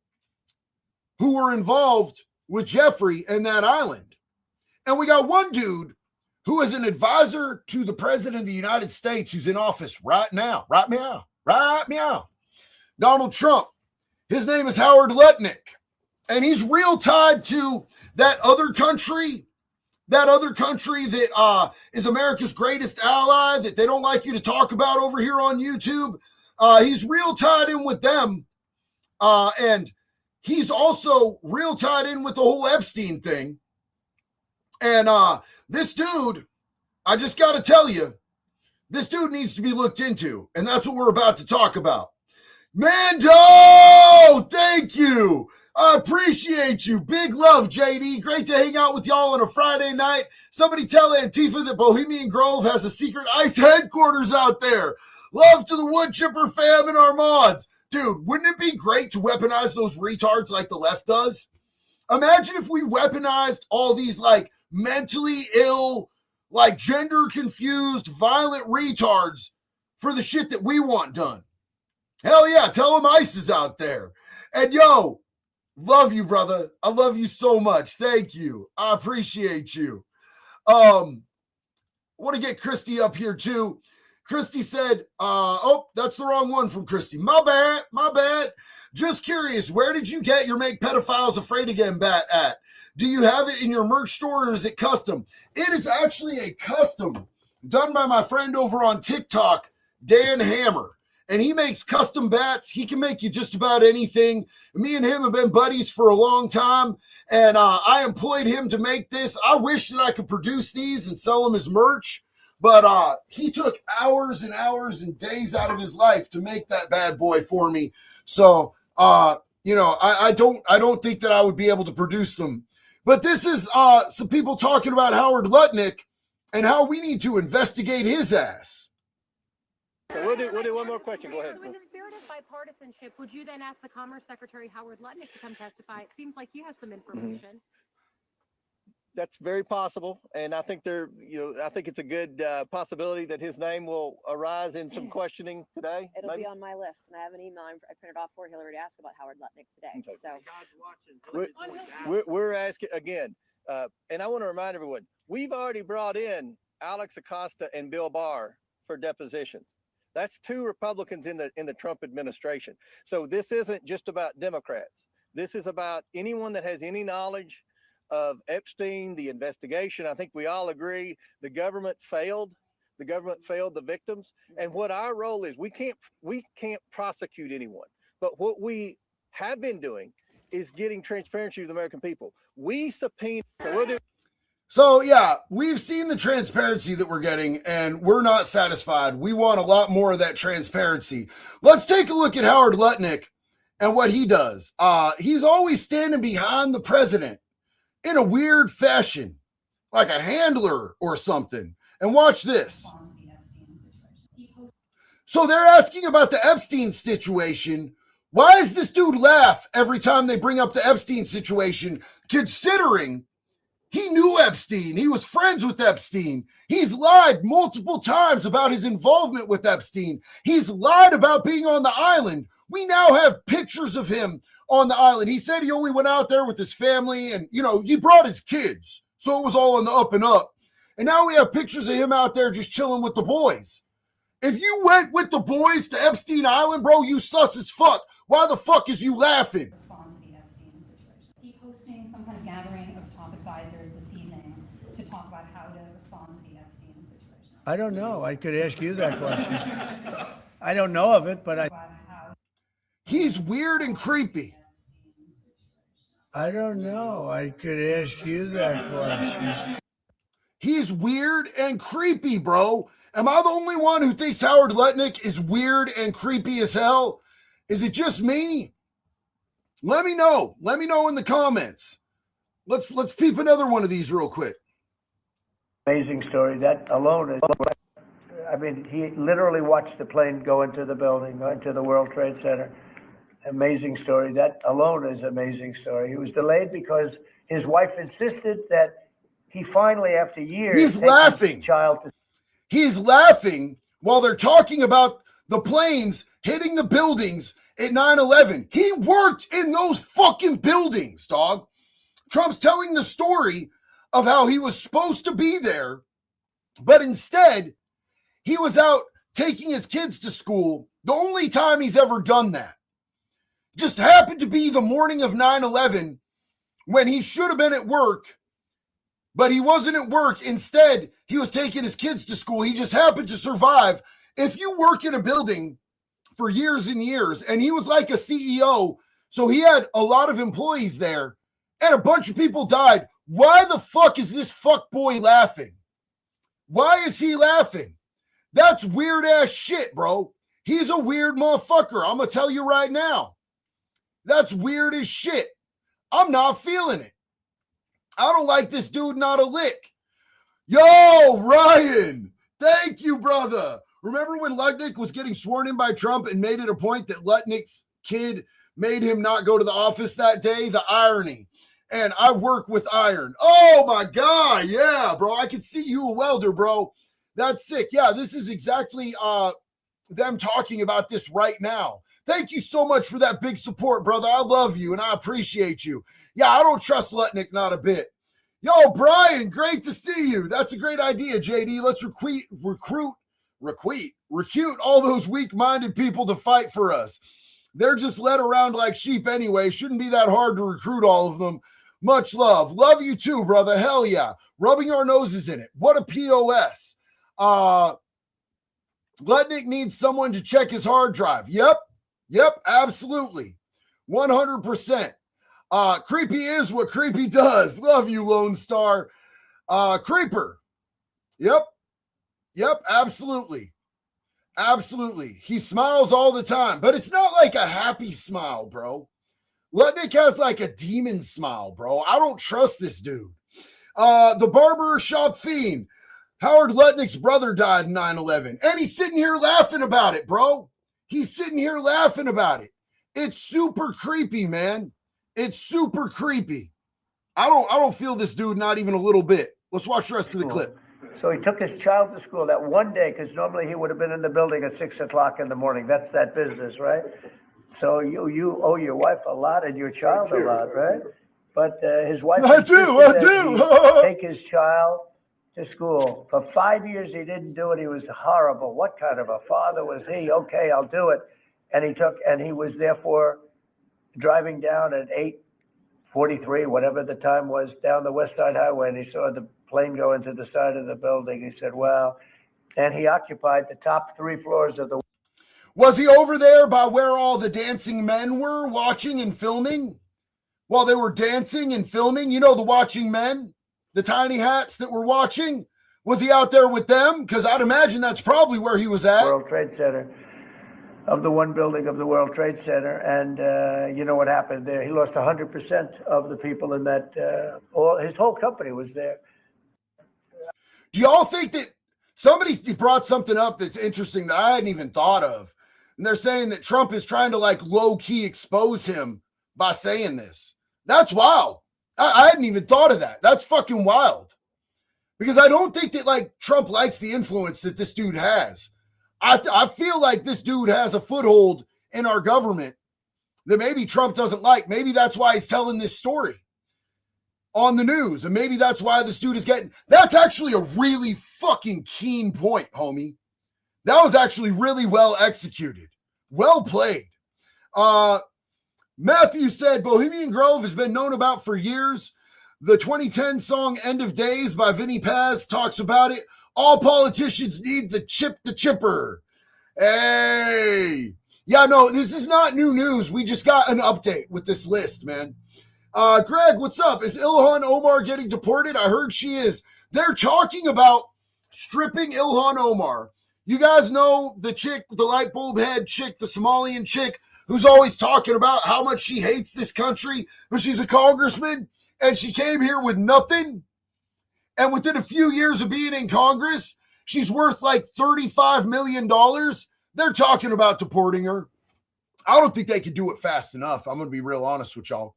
who were involved with Jeffrey and that island. And we got one dude who is an advisor to the president of the United States who's in office right now. Right meow. Donald Trump. His name is Howard Lutnick. And he's real tied to that other country that is America's greatest ally that they don't like you to talk about over here on YouTube. He's real tied in with them. And he's also real tied in with the whole Epstein thing. And this dude, I just got to tell you, this dude needs to be looked into. And that's what we're about to talk about. Mando, thank you. I appreciate you. Big love, JD. Great to hang out with y'all on a Friday night. Somebody tell Antifa that Bohemian Grove has a secret ICE headquarters out there. Love to the wood chipper fam and our mods. Dude, wouldn't it be great to weaponize those retards like the left does? Imagine if we weaponized all these like mentally ill, like gender confused, violent retards for the shit that we want done. Hell yeah, tell them ICE is out there. And yo, love you, brother. I love you so much. Thank you. I appreciate you. I want to get Christy up here too. Christy said, oh, that's the wrong one from Christy. My bad. Just curious, where did you get your Make Pedophiles Afraid Again bat at? Do you have it in your merch store or is it custom? It is actually a custom done by my friend over on TikTok, Dan Hammer. And he makes custom bats. He can make you just about anything. Me and him have been buddies for a long time. And I employed him to make this. I wish that I could produce these and sell them as merch. But he took hours and hours and days out of his life to make that bad boy for me. So, I don't think that I would be able to produce them. But this is some people talking about Howard Lutnick and how we need to investigate his ass. So we'll do one more question. Go ahead. So in the spirit of bipartisanship, would you then ask the Commerce Secretary Howard Lutnick to come testify? It seems like he has some information. That's very possible, and I think I think it's a good possibility that his name will arise in some questioning today. It'll be on my list, and I have an email I printed off for Hillary to ask about Howard Lutnick today. Okay. So we're asking again, and I want to remind everyone, we've already brought in Alex Acosta and Bill Barr for depositions. That's two Republicans in the Trump administration. So this isn't just about Democrats. This is about anyone that has any knowledge of Epstein, the investigation. I think we all agree the government failed. The government failed the victims. And what our role is, we can't prosecute anyone. But what we have been doing is getting transparency to the American people. We subpoena. So, yeah, we've seen the transparency that we're getting, and we're not satisfied. We want a lot more of that transparency. Let's take a look at Howard Lutnick and what he does. He's always standing behind the president in a weird fashion, like a handler or something. And watch this. So they're asking about the Epstein situation. Why does this dude laugh every time they bring up the Epstein situation, considering he knew Epstein? He was friends with Epstein. He's lied multiple times about his involvement with Epstein. He's lied about being on the island. We now have pictures of him on the island. He said he only went out there with his family and, he brought his kids. So it was all on the up and up. And now we have pictures of him out there just chilling with the boys. If you went with the boys to Epstein Island, bro, you sus as fuck. Why the fuck is you laughing? Respond to the Epstein situation. Is he hosting some kind of gathering of top advisors this evening to talk about how to respond to the Epstein situation? I don't know. I could ask you that question. I don't know of it, but He's weird and creepy. I don't know. I could ask you that question. He's weird and creepy, bro. Am I the only one who thinks Howard Lutnick is weird and creepy as hell? Is it just me? Let me know. Let me know in the comments. Let's peep another one of these real quick. Amazing story. That alone is, I mean, he literally watched the plane go into the building, go into the World Trade Center. Amazing story. That alone is an amazing story. He was delayed because his wife insisted that he finally, after years, he's laughing. He's laughing while they're talking about the planes hitting the buildings at 9/11. He worked in those fucking buildings, dog. Trump's telling the story of how he was supposed to be there, but instead he was out taking his kids to school. The only time he's ever done that just happened to be the morning of 9/11 when he should have been at work, but he wasn't at work. Instead, he was taking his kids to school. He just happened to survive. If you work in a building for years and years, and he was like a CEO, so he had a lot of employees there, and a bunch of people died. Why the fuck is this fuck boy laughing? Why is he laughing? That's weird ass shit, bro. He's a weird motherfucker. I'm gonna tell you right now. That's weird as shit. I'm not feeling it. I don't like this dude not a lick. Yo, Ryan, thank you, brother. Remember when Lutnick was getting sworn in by Trump and made it a point that Lutnick's kid made him not go to the office that day? The irony. And I work with iron. Oh, my God. Yeah, bro. I could see you a welder, bro. That's sick. Yeah, this is exactly them talking about this right now. Thank you so much for that big support, brother. I love you and I appreciate you. Yeah, I don't trust Lutnick not a bit. Yo, Brian, great to see you. That's a great idea, JD. Let's recruit all those weak-minded people to fight for us. They're just led around like sheep anyway. Shouldn't be that hard to recruit all of them. Much love. Love you too, brother. Hell yeah. Rubbing our noses in it. What a POS. Lutnick needs someone to check his hard drive. Yep, absolutely. 100%. Creepy is what creepy does. Love you, Lone Star. Creeper. Yep, absolutely. Absolutely. He smiles all the time, but it's not like a happy smile, bro. Lutnick has like a demon smile, bro. I don't trust this dude. The barber shop fiend. Howard Lutnick's brother died in 9/11, and he's sitting here laughing about it, bro. He's sitting here laughing about it. It's super creepy, man. It's super creepy. I don't feel this dude not even a little bit. Let's watch the rest of the clip. So he took his child to school that one day, because normally he would have been in the building at 6 o'clock in the morning. That's that business, right? So you owe your wife a lot and your child a lot, right? But his wife I do. Take his child to school. For 5 years, he didn't do it. He was horrible. What kind of a father was he? Okay, I'll do it. And he was therefore driving down at 8:43, whatever the time was, down the West Side Highway, and he saw the plane go into the side of the building. He said, wow. And he occupied the top 3 floors of the. Was he over there by where all the dancing men were watching and filming? While they were dancing and filming, you know, the watching men, the tiny hats that were watching. Was he out there with them? Because I'd imagine that's probably where he was at. World Trade Center, of the one building of the World Trade Center. And you know what happened there? He lost 100% of the people in that, his whole company was there. Do y'all think that somebody brought something up that's interesting that I hadn't even thought of? And they're saying that Trump is trying to like low-key expose him by saying this. That's wild. I hadn't even thought of that. That's fucking wild. Because I don't think that like Trump likes the influence that this dude has. I feel like this dude has a foothold in our government that maybe Trump doesn't like. Maybe that's why he's telling this story on the news. And maybe that's why this dude is getting. That's actually a really fucking keen point, homie. That was actually really well executed. Well played. Matthew said Bohemian Grove has been known about for years. The 2010 song End of Days by Vinnie Paz talks about it. All politicians need the chipper. Hey. Yeah, no, this is not new news. We just got an update with this list, man. Greg, what's up? Is Ilhan Omar getting deported? I heard she is. They're talking about stripping Ilhan Omar. You guys know the chick, the light bulb head chick, the Somalian chick who's always talking about how much she hates this country, but she's a congressman and she came here with nothing. And within a few years of being in Congress, she's worth like $35 million. They're talking about deporting her. I don't think they can do it fast enough. I'm going to be real honest with y'all.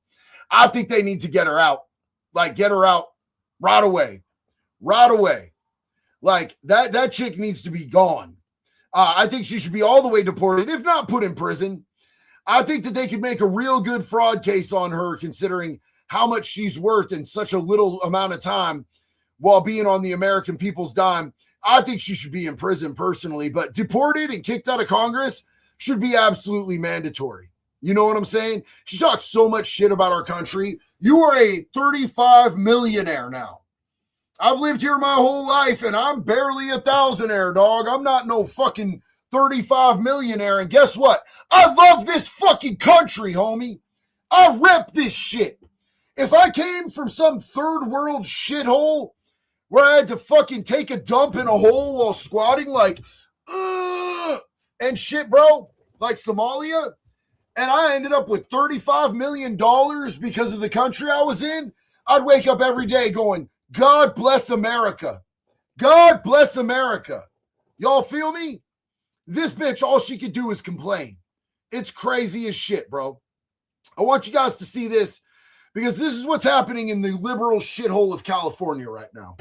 I think they need to get her out. Like, get her out right away. Right away. Like, that chick needs to be gone. I think she should be all the way deported, if not put in prison. I think that they could make a real good fraud case on her, considering how much she's worth in such a little amount of time while being on the American people's dime. I think she should be in prison personally, but deported and kicked out of Congress should be absolutely mandatory. You know what I'm saying? She talks so much shit about our country. You are a 35 millionaire now. I've lived here my whole life and I'm barely a thousandaire, dog. I'm not no fucking 35 millionaire. And guess what? I love this fucking country, homie. I rep this shit. If I came from some third world shithole where I had to fucking take a dump in a hole while squatting like, and shit, bro, like Somalia, and I ended up with $35 million because of the country I was in, I'd wake up every day going, God bless America. God bless America. Y'all feel me? This bitch, all she could do is complain. It's crazy as shit, bro. I want you guys to see this because this is what's happening in the liberal shithole of California right now.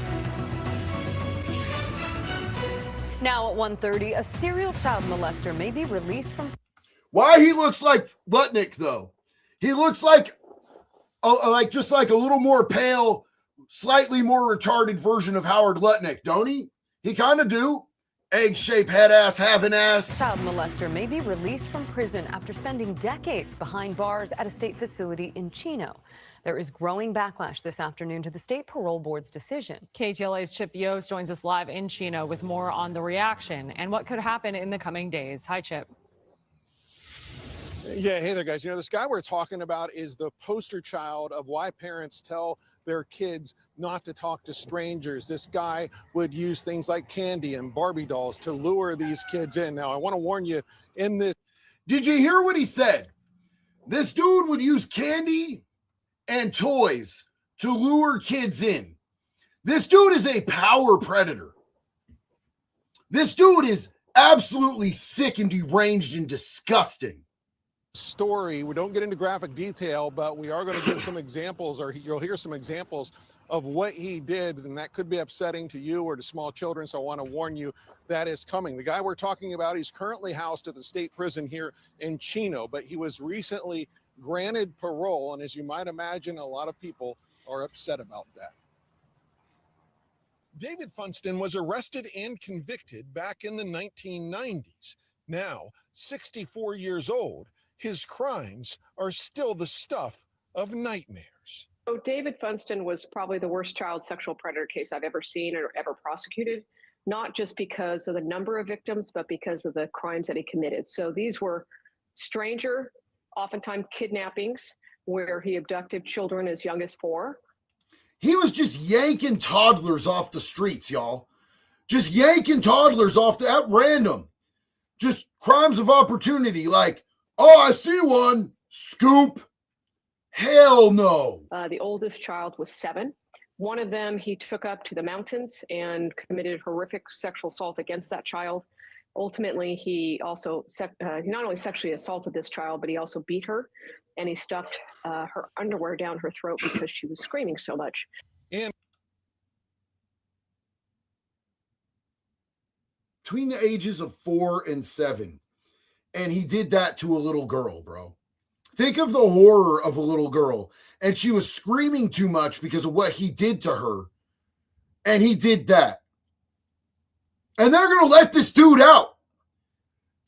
Now at 1:30, a serial child molester may be released from... Why he looks like Lutnick, though? He looks like just like a little more pale, slightly more retarded version of Howard Lutnick, don't he? He kind of do. Egg-shaped head ass, having ass. Child molester may be released from prison after spending decades behind bars at a state facility in Chino. There is growing backlash this afternoon to the state parole board's decision. KTLA's Chip Yost joins us live in Chino with more on the reaction and what could happen in the coming days. Hi, Chip. Yeah, hey there, guys. You know, this guy we're talking about is the poster child of why parents tell their kids not to talk to strangers. This guy would use things like candy and Barbie dolls to lure these kids in. Now, I want to warn you in this. Did you hear what he said? This dude would use candy and toys to lure kids in. This dude is a power predator. This dude is absolutely sick and deranged and disgusting. Story, we don't get into graphic detail, but we are going to give some examples, or you'll hear some examples of what he did, and that could be upsetting to you or to small children, so I want to warn you that is coming. The guy we're talking about, he's currently housed at the state prison here in Chino, but he was recently granted parole, and as you might imagine, a lot of people are upset about that. David Funston was arrested and convicted back in the 1990s. Now, 64 years old, his crimes are still the stuff of nightmares. So David Funston was probably the worst child sexual predator case I've ever seen or ever prosecuted, not just because of the number of victims, but because of the crimes that he committed. So these were stranger, oftentimes kidnappings, where he abducted children as young as 4. He was just yanking toddlers off the streets, y'all. Just yanking toddlers off at random. Just crimes of opportunity, like, oh, I see one. Scoop. Hell no. The oldest child was 7. One of them he took up to the mountains and committed horrific sexual assault against that child. Ultimately, he also he not only sexually assaulted this child, but he also beat her, and he stuffed her underwear down her throat because she was screaming so much. And between the ages of 4 and 7. And he did that to a little girl, bro. Think of the horror of a little girl. And she was screaming too much because of what he did to her. And he did that. And they're going to let this dude out.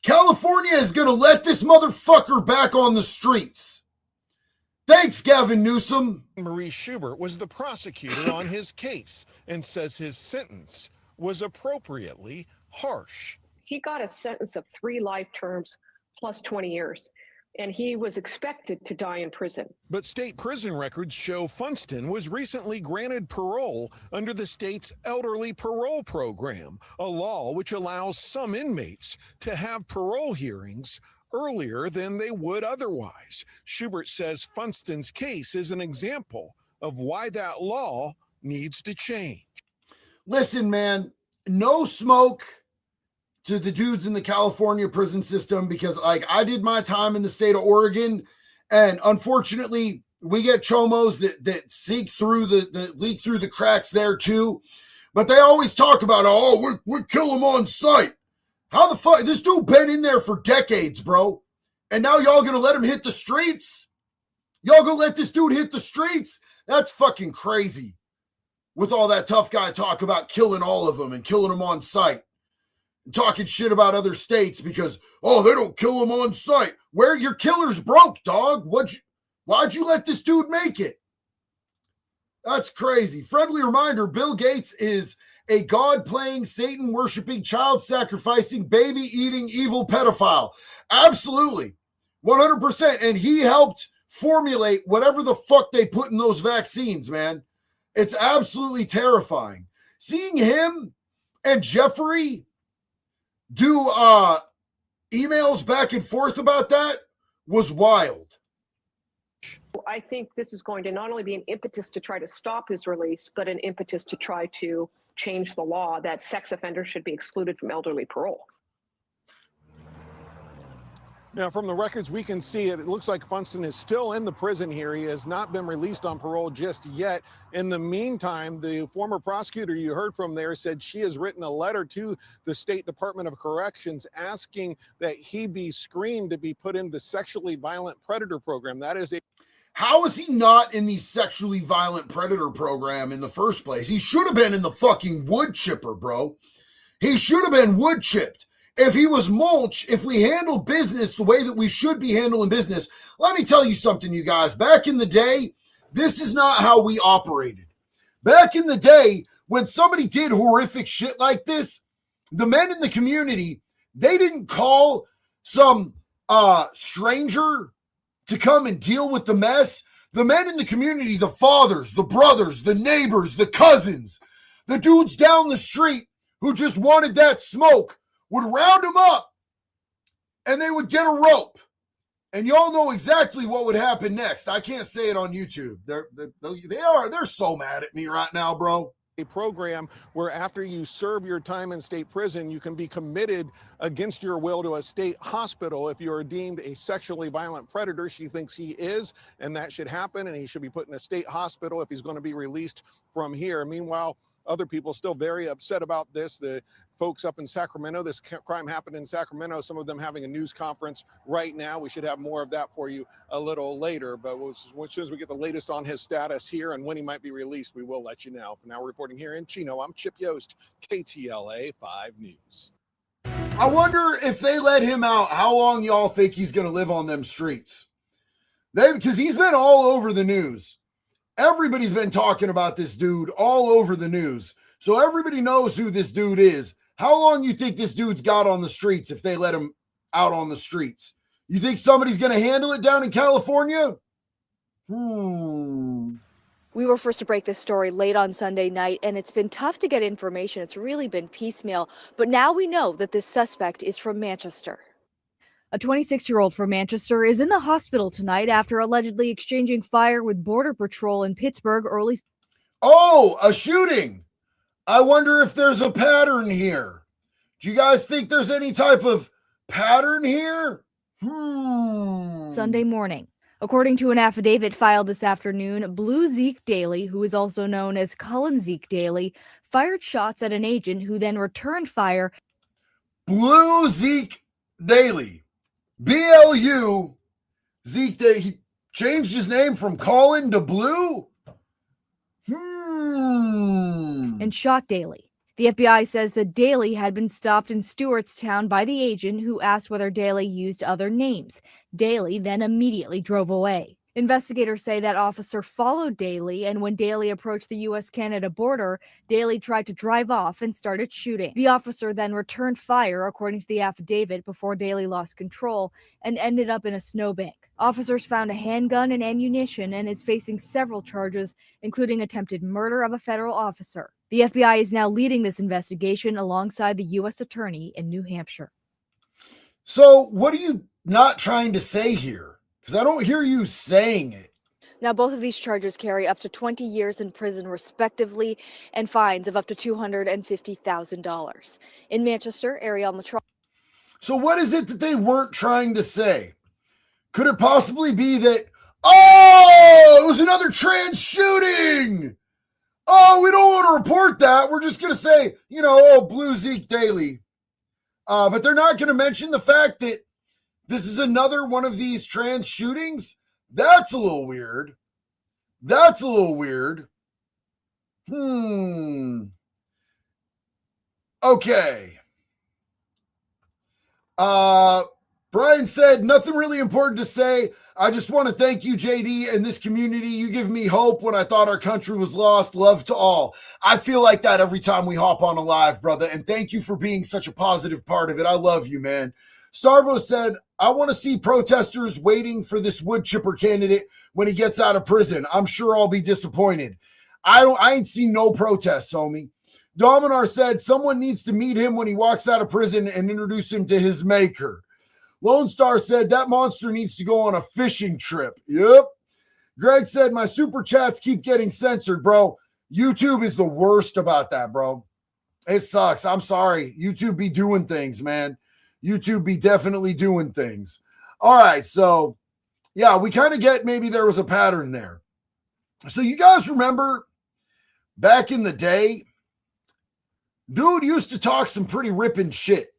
California is going to let this motherfucker back on the streets. Thanks, Gavin Newsom. Marie Schubert was the prosecutor on his case and says his sentence was appropriately harsh. He got a sentence of 3 life terms plus 20 years, and he was expected to die in prison. But state prison records show Funston was recently granted parole under the state's elderly parole program, a law which allows some inmates to have parole hearings earlier than they would otherwise. Schubert says Funston's case is an example of why that law needs to change. Listen, man, no smoke to the dudes in the California prison system, because like I did my time in the state of Oregon, and unfortunately we get chomos that seek through the leak through the cracks there too. But they always talk about, oh, we kill them on sight. How the fuck? This dude been in there for decades, bro. And now y'all gonna let him hit the streets? Y'all gonna let this dude hit the streets? That's fucking crazy. With all that tough guy talk about killing all of them and killing them on sight. And talking shit about other states because, oh, they don't kill them on sight. Where your killer's broke, dog. Why'd you let this dude make it? That's crazy. Friendly reminder, Bill Gates is a God-playing, Satan-worshiping, child-sacrificing, baby-eating, evil pedophile. Absolutely. 100%. And he helped formulate whatever the fuck they put in those vaccines, man. It's absolutely terrifying. Seeing him and Jeffrey do emails back and forth about that was wild. I think this is going to not only be an impetus to try to stop his release, but an impetus to try to change the law that sex offenders should be excluded from elderly parole. Now, from the records we can see, it looks like Funston is still in the prison here. He has not been released on parole just yet. In the meantime, the former prosecutor you heard from there said she has written a letter to the State Department of Corrections asking that he be screened to be put in the sexually violent predator program. That is a... How is he not in the sexually violent predator program in the first place? He should have been in the fucking wood chipper, bro. He should have been wood chipped. If he was mulch, if we handle business the way that we should be handling business, let me tell you something, you guys. Back in the day, this is not how we operated. Back in the day, when somebody did horrific shit like this, the men in the community, they didn't call some stranger to come and deal with the mess. The men in the community, the fathers, the brothers, the neighbors, the cousins, the dudes down the street who just wanted that smoke would round them up and they would get a rope. And y'all know exactly what would happen next. I can't say it on YouTube. They're so mad at me right now, bro. A program where after you serve your time in state prison, you can be committed against your will to a state hospital if you are deemed a sexually violent predator. She thinks he is, and that should happen, and he should be put in a state hospital if he's going to be released from here. Meanwhile, other people still very upset about this. The folks up in Sacramento, this crime happened in Sacramento, some of them having a news conference right now. We should have more of that for you a little later, but as soon as we get the latest on his status here and when he might be released, we will let you know. For now, we're reporting here in Chino, I'm Chip Yost, KTLA 5 News. I wonder if they let him out, how long y'all think he's going to live on them streets? Because he's been all over the news. Everybody's been talking about this dude all over the news. So everybody knows who this dude is. How long you think this dude's got on the streets if they let him out on the streets? You think somebody's going to handle it down in California? We were forced to break this story late on Sunday night, and it's been tough to get information. It's really been piecemeal. But now we know that this suspect is from Manchester. A 26-year-old from Manchester is in the hospital tonight after allegedly exchanging fire with Border Patrol in Pittsburgh early. Oh, a shooting. I wonder if there's a pattern here. Do you guys think there's any type of pattern here? Sunday morning. According to an affidavit filed this afternoon, Blue Zeke Daly, who is also known as Cullen Zeke Daly, fired shots at an agent who then returned fire. Blue Zeke Daly. BLU. Zeke Daly. He changed his name from Colin to Blue? And shot Daly. The FBI says that Daley had been stopped in Stewartstown by the agent who asked whether Daley used other names. Daley then immediately drove away. Investigators say that officer followed Daley, and when Daley approached the U.S.-Canada border, Daley tried to drive off and started shooting. The officer then returned fire, according to the affidavit, before Daley lost control and ended up in a snowbank. Officers found a handgun and ammunition and is facing several charges, including attempted murder of a federal officer. The FBI is now leading this investigation alongside the U.S. Attorney in New Hampshire. So what are you not trying to say here? Because I don't hear you saying it. Now, both of these charges carry up to 20 years in prison, respectively, and fines of up to $250,000. In Manchester, Ariel Matron. So what is it that they weren't trying to say? Could it possibly be that, oh, it was another trans shooting? Oh, we don't want to report that. We're just going to say, Blue Zeke Daley. But they're not going to mention the fact that this is another one of these trans shootings? That's a little weird. Okay. Brian said, nothing really important to say. I just want to thank you, JD, and this community. You give me hope when I thought our country was lost. Love to all. I feel like that every time we hop on a live, brother, and thank you for being such a positive part of it. I love you, man. Starvo said, I want to see protesters waiting for this wood chipper candidate when he gets out of prison. I'm sure I'll be disappointed. I ain't seen no protests, homie. Dominar said, someone needs to meet him when he walks out of prison and introduce him to his maker. Lone Star said, that monster needs to go on a fishing trip. Yep. Greg said, my super chats keep getting censored, bro. YouTube is the worst about that, bro. It sucks. I'm sorry. YouTube be doing things, man. YouTube be definitely doing things. All right, so, yeah, we kind of get maybe there was a pattern there. So you guys remember back in the day, dude used to talk some pretty ripping shit.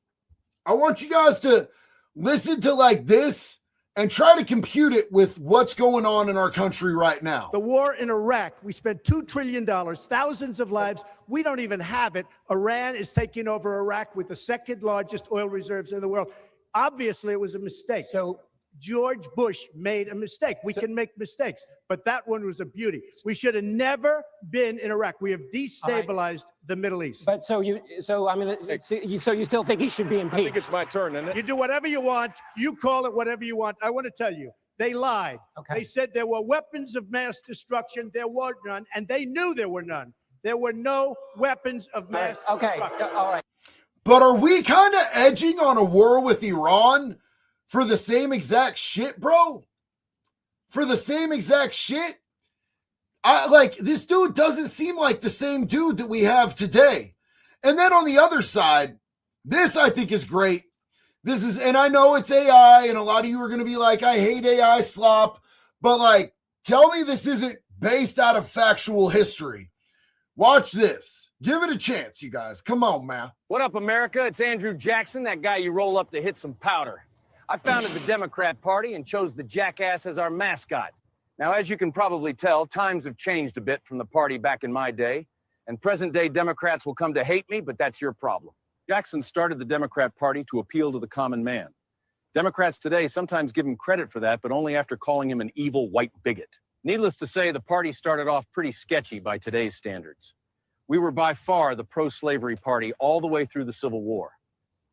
I want you guys to listen to like this and try to compute it with what's going on in our country right now. The war in Iraq, we spent $2 trillion, thousands of lives. We don't even have it. Iran is taking over Iraq with the second largest oil reserves in the world. Obviously, it was a mistake. So George Bush made a mistake. We can make mistakes, but that one was a beauty. We should have never been in Iraq. We have destabilized the Middle East. But so you still think he should be impeached? I think it's my turn, isn't it? You do whatever you want. You call it whatever you want. I want to tell you, they lied. Okay. They said there were weapons of mass destruction. There were none, and they knew there were none. There were no weapons of mass destruction. All right. But are we kind of edging on a war with Iran for the same exact shit, bro? For the same exact shit? This dude doesn't seem like the same dude that we have today. And then on the other side, this I think is great. And I know it's AI, and a lot of you are going to be like, I hate AI slop, but tell me this isn't based out of factual history. Watch this. Give it a chance, you guys. Come on, man. What up, America? It's Andrew Jackson, that guy you roll up to hit some powder. I founded the Democrat Party and chose the jackass as our mascot. Now, as you can probably tell, times have changed a bit from the party back in my day, and present-day Democrats will come to hate me, but that's your problem. Jackson started the Democrat Party to appeal to the common man. Democrats today sometimes give him credit for that, but only after calling him an evil white bigot. Needless to say, the party started off pretty sketchy by today's standards. We were by far the pro-slavery party all the way through the Civil War.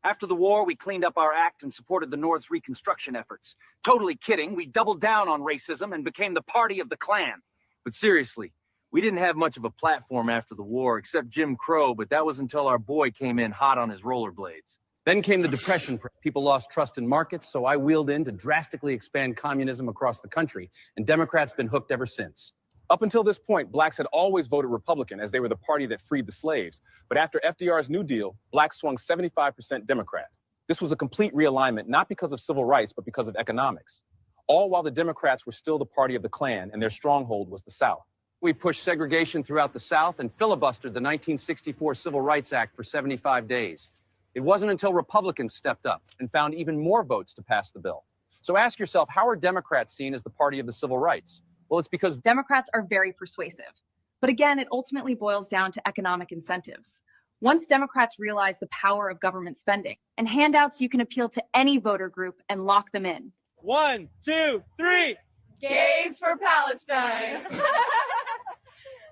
After the war, we cleaned up our act and supported the North's Reconstruction efforts. Totally kidding, we doubled down on racism and became the party of the Klan. But seriously, we didn't have much of a platform after the war, except Jim Crow, but that was until our boy came in hot on his rollerblades. Then came the Depression. People lost trust in markets, so I wheeled in to drastically expand communism across the country, and Democrats been hooked ever since. Up until this point, blacks had always voted Republican, as they were the party that freed the slaves. But after FDR's New Deal, blacks swung 75% Democrat. This was a complete realignment, not because of civil rights, but because of economics. All while the Democrats were still the party of the Klan, and their stronghold was the South. We pushed segregation throughout the South and filibustered the 1964 Civil Rights Act for 75 days. It wasn't until Republicans stepped up and found even more votes to pass the bill. So ask yourself, how are Democrats seen as the party of the civil rights? Well, it's because Democrats are very persuasive. But again, it ultimately boils down to economic incentives. Once Democrats realize the power of government spending and handouts, you can appeal to any voter group and lock them in. 1, 2, 3. Gays for Palestine.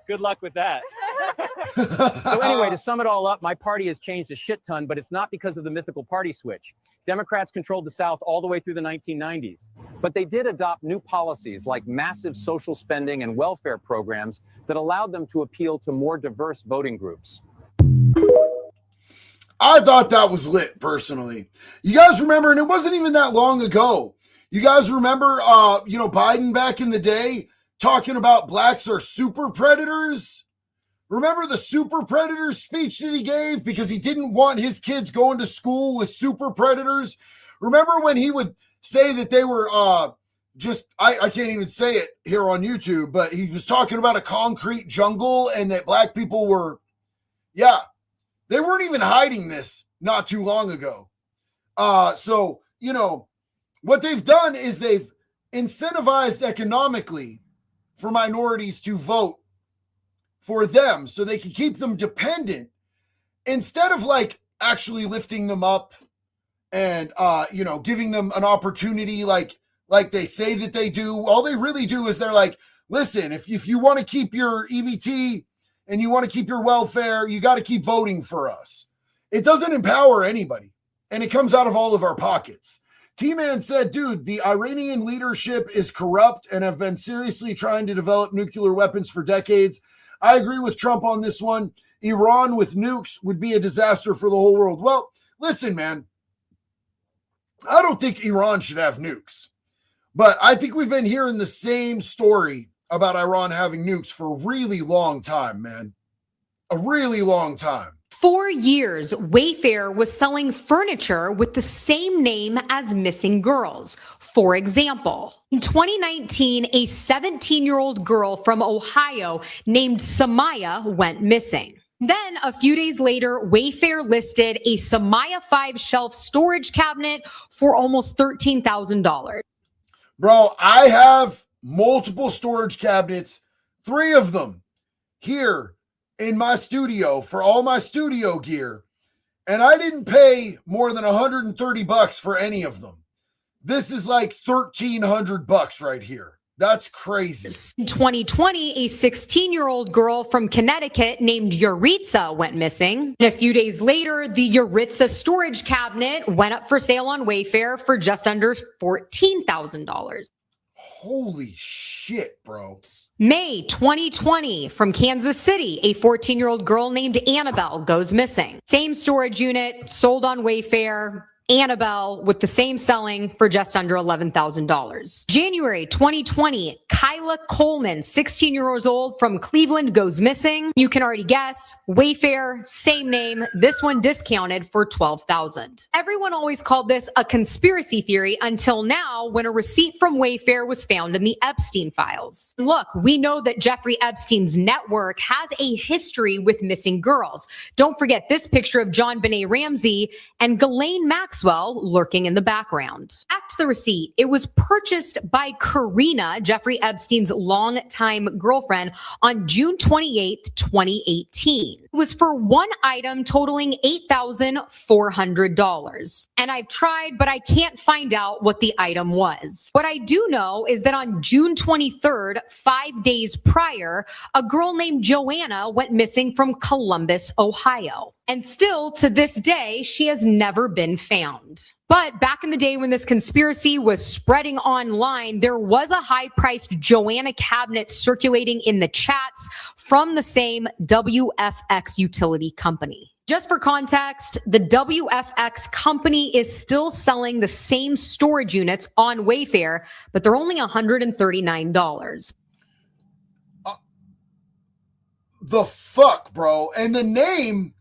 Good luck with that. So anyway, to sum it all up, my party has changed a shit ton, but it's not because of the mythical party switch. Democrats controlled the South all the way through the 1990s, but they did adopt new policies like massive social spending and welfare programs that allowed them to appeal to more diverse voting groups. I thought that was lit, personally. You guys remember, and it wasn't even that long ago. You guys remember, Biden back in the day talking about blacks are super predators? Remember the super predators speech that he gave because he didn't want his kids going to school with super predators? Remember when he would say that they were I can't even say it here on YouTube, but he was talking about a concrete jungle and that black people were, they weren't even hiding this not too long ago. What they've done is they've incentivized economically for minorities to vote for them so they can keep them dependent instead of actually lifting them up and, giving them an opportunity like they say that they do. All they really do is they're like, listen, if you want to keep your EBT and you want to keep your welfare, you got to keep voting for us. It doesn't empower anybody, and it comes out of all of our pockets. T-Man said, dude, the Iranian leadership is corrupt and have been seriously trying to develop nuclear weapons for decades. I agree with Trump on this one. Iran with nukes would be a disaster for the whole world. Well, listen, man, I don't think Iran should have nukes, but I think we've been hearing the same story about Iran having nukes for a really long time, man. A really long time. For years, Wayfair was selling furniture with the same name as missing girls. For example, in 2019, a 17-year-old girl from Ohio named Samaya went missing. Then, a few days later, Wayfair listed a Samaya 5 shelf storage cabinet for almost $13,000. Bro, I have multiple storage cabinets, 3 of them here in my studio for all my studio gear, and I didn't pay more than $130 for any of them. This is like $1,300 right here. That's crazy. In 2020, a 16-year-old girl from Connecticut named Yuritsa went missing. And a few days later, the Yuritsa storage cabinet went up for sale on Wayfair for just under $14,000. Holy shit, bro. May 2020, from Kansas City, a 14-year-old girl named Annabelle goes missing. Same storage unit, sold on Wayfair. Annabelle with the same selling for just under $11,000. January 2020, Kyla Coleman, 16 years old from Cleveland, goes missing. You can already guess, Wayfair, same name, this one discounted for $12,000. Everyone always called this a conspiracy theory until now, when a receipt from Wayfair was found in the Epstein files. Look, we know that Jeffrey Epstein's network has a history with missing girls. Don't forget this picture of John Benet Ramsey and Ghislaine Maxwell lurking in the background. Back to the receipt. It was purchased by Karina, Jeffrey Epstein's longtime girlfriend, on June 28th, 2018. It was for one item totaling $8,400. And I've tried, but I can't find out what the item was. What I do know is that on June 23rd, 5 days prior, a girl named Joanna went missing from Columbus, Ohio. And still, to this day, she has never been found. But back in the day when this conspiracy was spreading online, there was a high-priced Joanna cabinet circulating in the chats from the same WFX utility company. Just for context, the WFX company is still selling the same storage units on Wayfair, but they're only $139. The fuck, bro? And the name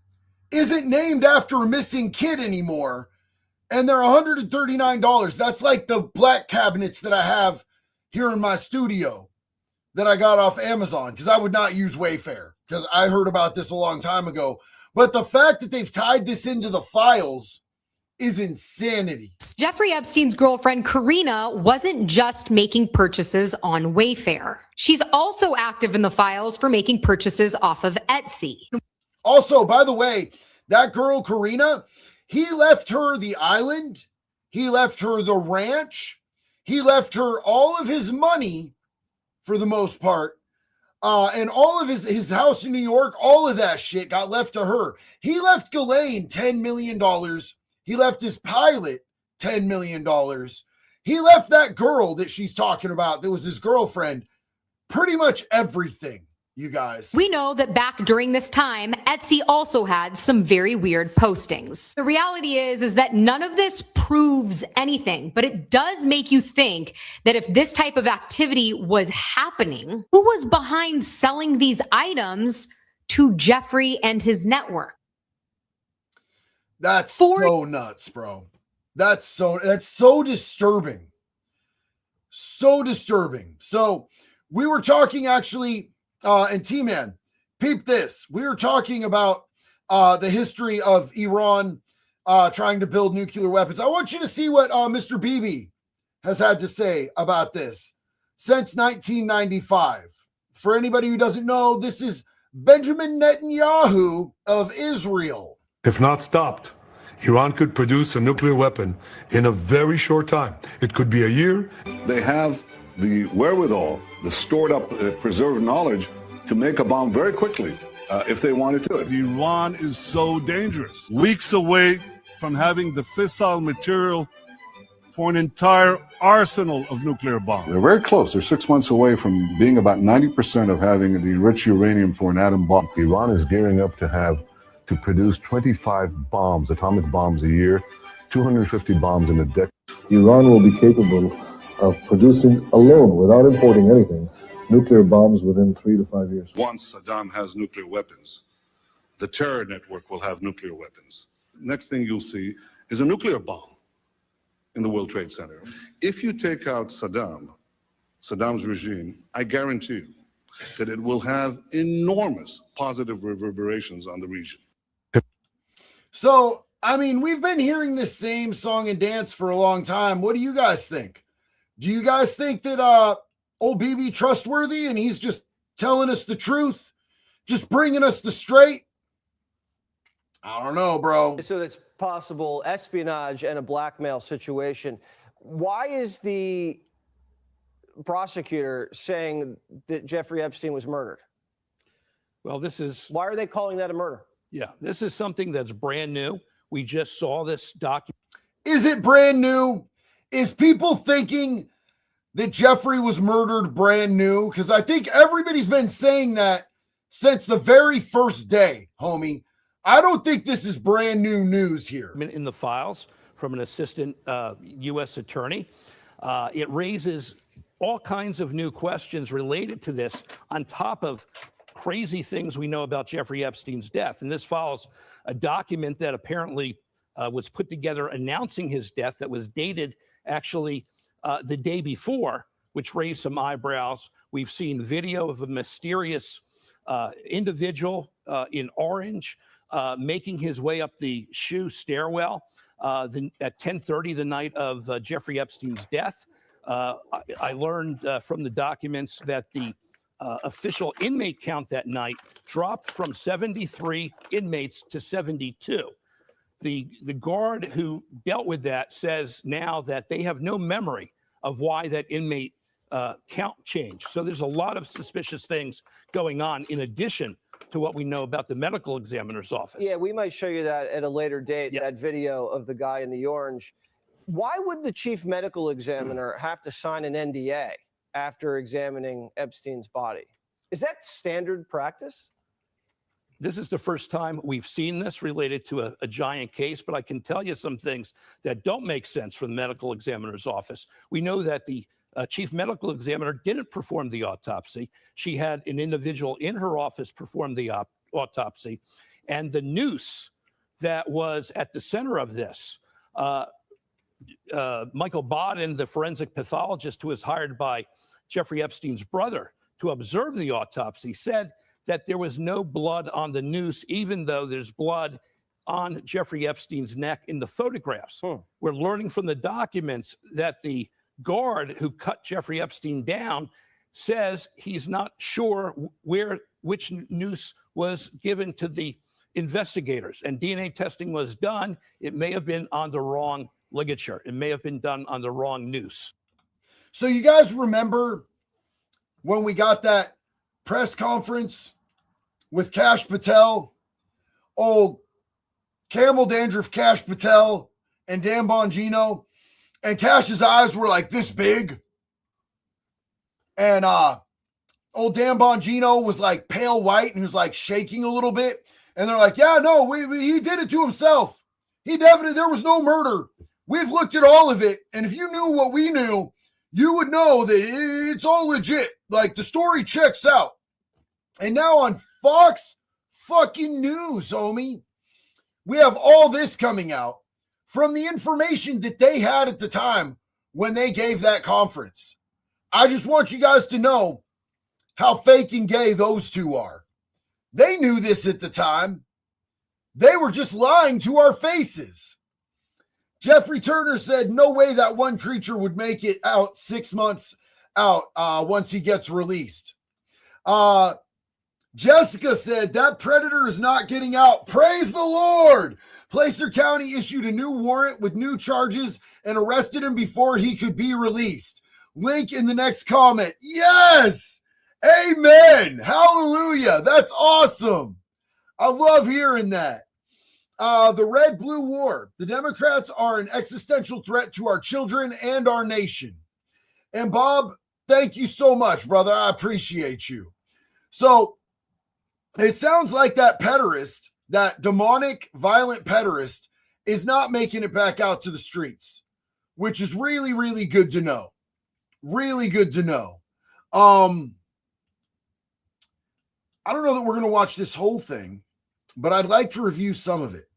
isn't named after a missing kid anymore, and they're $139. That's like the black cabinets that I have here in my studio that I got off Amazon, because I would not use Wayfair, because I heard about this a long time ago. But the fact that they've tied this into the files is insanity. Jeffrey Epstein's girlfriend, Karina, wasn't just making purchases on Wayfair. She's also active in the files for making purchases off of Etsy. Also, by the way, that girl, Karina, he left her the island. He left her the ranch. He left her all of his money for the most part. And all of his house in New York, all of that shit got left to her. He left Ghislaine $10 million. He left his pilot $10 million. He left that girl that she's talking about that was his girlfriend pretty much everything, you guys. We know that back during this time, Etsy also had some very weird postings. The reality is that none of this proves anything, but it does make you think that if this type of activity was happening, who was behind selling these items to Jeffrey and his network? That's so nuts, bro. That's so disturbing. So disturbing. So we were talking actually, and T-Man, peep this. We were talking about the history of Iran trying to build nuclear weapons. I want you to see what Mr. Bibi has had to say about this since 1995. For anybody who doesn't know, this is Benjamin Netanyahu of Israel. If not stopped, Iran could produce a nuclear weapon in a very short time. It could be a year. They have the wherewithal, the stored up, preserved knowledge to make a bomb very quickly if they wanted to. Iran is so dangerous. Weeks away from having the fissile material for an entire arsenal of nuclear bombs. They're very close. They're 6 months away from being about 90% of having the enriched uranium for an atom bomb. Iran is gearing up to produce 25 bombs, atomic bombs a year, 250 bombs in a decade. Iran will be capable of producing alone, without importing anything, nuclear bombs within 3 to 5 years. Once Saddam has nuclear weapons, the terror network will have nuclear weapons. Next thing you'll see is a nuclear bomb in the World Trade Center. If you take out Saddam's regime, I guarantee you that it will have enormous positive reverberations on the region. So, I mean, we've been hearing this same song and dance for a long time. What do you guys think? Do you guys think that old BB trustworthy and he's just telling us the truth? Just bringing us the straight? I don't know, bro. So that's possible espionage and a blackmail situation. Why is the prosecutor saying that Jeffrey Epstein was murdered? Well, this is... Why are they calling that a murder? Yeah, this is something that's brand new. We just saw this document. Is it brand new? Is people thinking that Jeffrey was murdered brand new? Because I think everybody's been saying that since the very first day, homie. I don't think this is brand new news here. In the files from an assistant U.S. attorney, it raises all kinds of new questions related to this on top of crazy things we know about Jeffrey Epstein's death. And this follows a document that apparently was put together announcing his death that was dated actually the day before, which raised some eyebrows. We've seen video of a mysterious individual in orange making his way up the shoe stairwell at 10:30 the night of Jeffrey Epstein's death. I learned from the documents that the official inmate count that night dropped from 73 inmates to 72. The guard who dealt with that says now that they have no memory of why that inmate count changed. So there's a lot of suspicious things going on in addition to what we know about the medical examiner's office. Yeah, we might show you that at a later date, that video of the guy in the orange. Why would the chief medical examiner have to sign an NDA after examining Epstein's body? Is that standard practice? This is the first time we've seen this related to a giant case, but I can tell you some things that don't make sense from the medical examiner's office. We know that the chief medical examiner didn't perform the autopsy. She had an individual in her office perform the autopsy. And the noose that was at the center of this, Michael Bodden, the forensic pathologist who was hired by Jeffrey Epstein's brother to observe the autopsy, said that there was no blood on the noose, even though there's blood on Jeffrey Epstein's neck in the photographs. We're learning from the documents that the guard who cut Jeffrey Epstein down says he's not sure which noose was given to the investigators and DNA testing was done, it may have been on the wrong ligature. It may have been done on the wrong noose. So you guys remember when we got that press conference with Kash Patel, old camel dandruff Kash Patel and Dan Bongino, and Cash's eyes were like this big. And old Dan Bongino was like pale white and he was like shaking a little bit. And they're like, yeah, no, he did it to himself. He definitely, there was no murder. We've looked at all of it. And if you knew what we knew, you would know that it's all legit. Like the story checks out. And now on Fox fucking News, homie, we have all this coming out from the information that they had at the time when they gave that conference. I just want you guys to know how fake and gay those two are. They knew this at the time. They were just lying to our faces. Jeffrey Turner said, no way that one creature would make it out 6 months out once he gets released. Jessica said, that predator is not getting out. Praise the Lord. Placer County issued a new warrant with new charges and arrested him before he could be released. Link in the next comment. Yes. Amen. Hallelujah. That's awesome. I love hearing that. The red-blue war. The Democrats are an existential threat to our children and our nation. And Bob, thank you so much, brother. I appreciate you. So it sounds like that pederast, that demonic, violent pederast, is not making it back out to the streets, which is really, really good to know. Really good to know. I don't know that we're going to watch this whole thing, but I'd like to review some of it.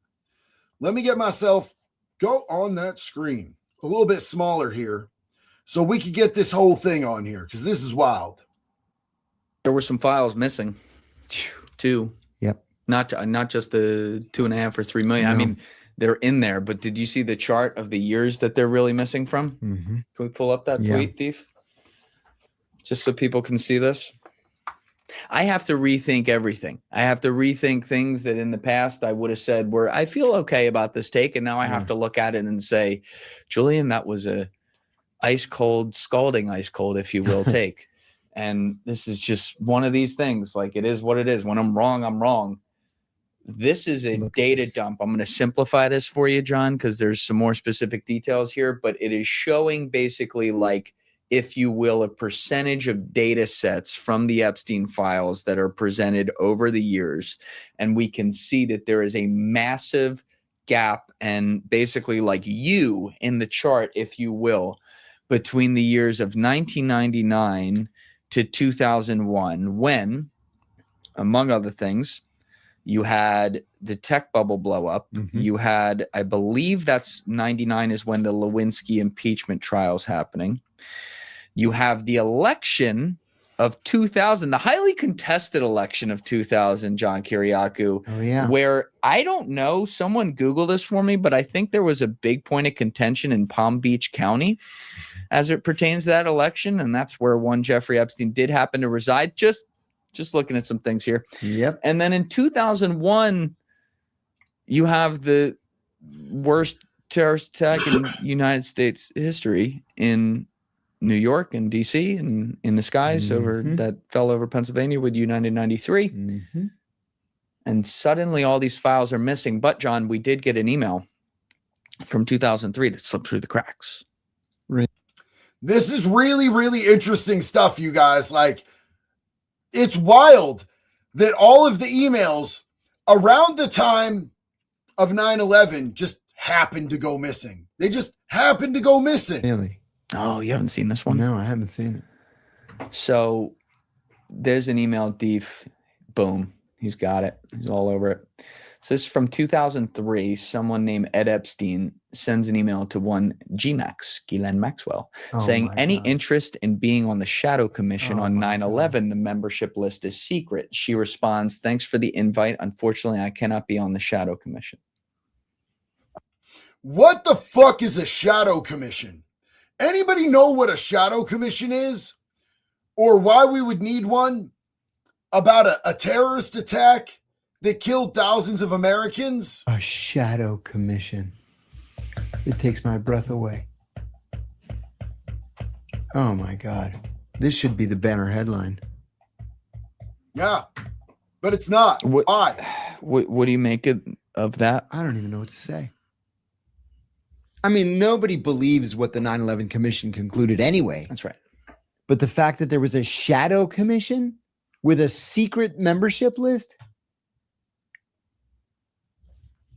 Let me get myself, go on that screen a little bit smaller here so we could get this whole thing on here because this is wild. There were some files missing, too. Yep. Not just the 2.5 or 3 million. No. I mean, they're in there, but did you see the chart of the years that they're really missing from? Mm-hmm. Can we pull up that tweet, Thief? Just so people can see this. I have to rethink everything. I have to rethink things that in the past I would have said were, I feel okay about this take. And now I have to look at it and say, Julian, that was a ice cold, scalding ice cold, if you will, take. And this is just one of these things. Like, it is what it is. When I'm wrong, I'm wrong. This is a data dump. I'm going to simplify this for you, John, because there's some more specific details here, but it is showing basically, like, if you will, a percentage of data sets from the Epstein files that are presented over the years. And we can see that there is a massive gap and basically like you in the chart, if you will, between the years of 1999 to 2001, when, among other things, you had the tech bubble blow up. Mm-hmm. You had, I believe that's 99 is when the Lewinsky impeachment trial's happening. You have the election of 2000, the highly contested election of 2000, John Kiriakou. Oh, yeah. Where I don't know, someone Google this for me, but I think there was a big point of contention in Palm Beach County as it pertains to that election. And that's where one Jeffrey Epstein did happen to reside. Just looking at some things here. Yep. And then in 2001, you have the worst terrorist attack in United States history in New York and DC and in the skies over that fell over Pennsylvania with United 93. Mm-hmm. And suddenly all these files are missing. But John, we did get an email from 2003 that slipped through the cracks. This is really, really interesting stuff, you guys. Like, it's wild that all of the emails around the time of 9/11 just happened to go missing. They just happened to go missing. Really? Oh, you haven't seen this one? No, I haven't seen it. So there's an email thief. Boom. He's got it. He's all over it. So this is from 2003. Someone named Ed Epstein sends an email to one GMAX, Ghislaine Maxwell, saying any interest in being on the Shadow Commission on 9/11, the membership list is secret. She responds, thanks for the invite. Unfortunately, I cannot be on the Shadow Commission. What the fuck is a Shadow Commission? Anybody know what a Shadow Commission is? Or why we would need one? About a terrorist attack that killed thousands of Americans? A shadow commission. It takes my breath away. Oh my God. This should be the banner headline. Yeah, but it's not. Why? What do you make of that? I don't even know what to say. I mean, nobody believes what the 9/11 commission concluded anyway. That's right. But the fact that there was a shadow commission with a secret membership list,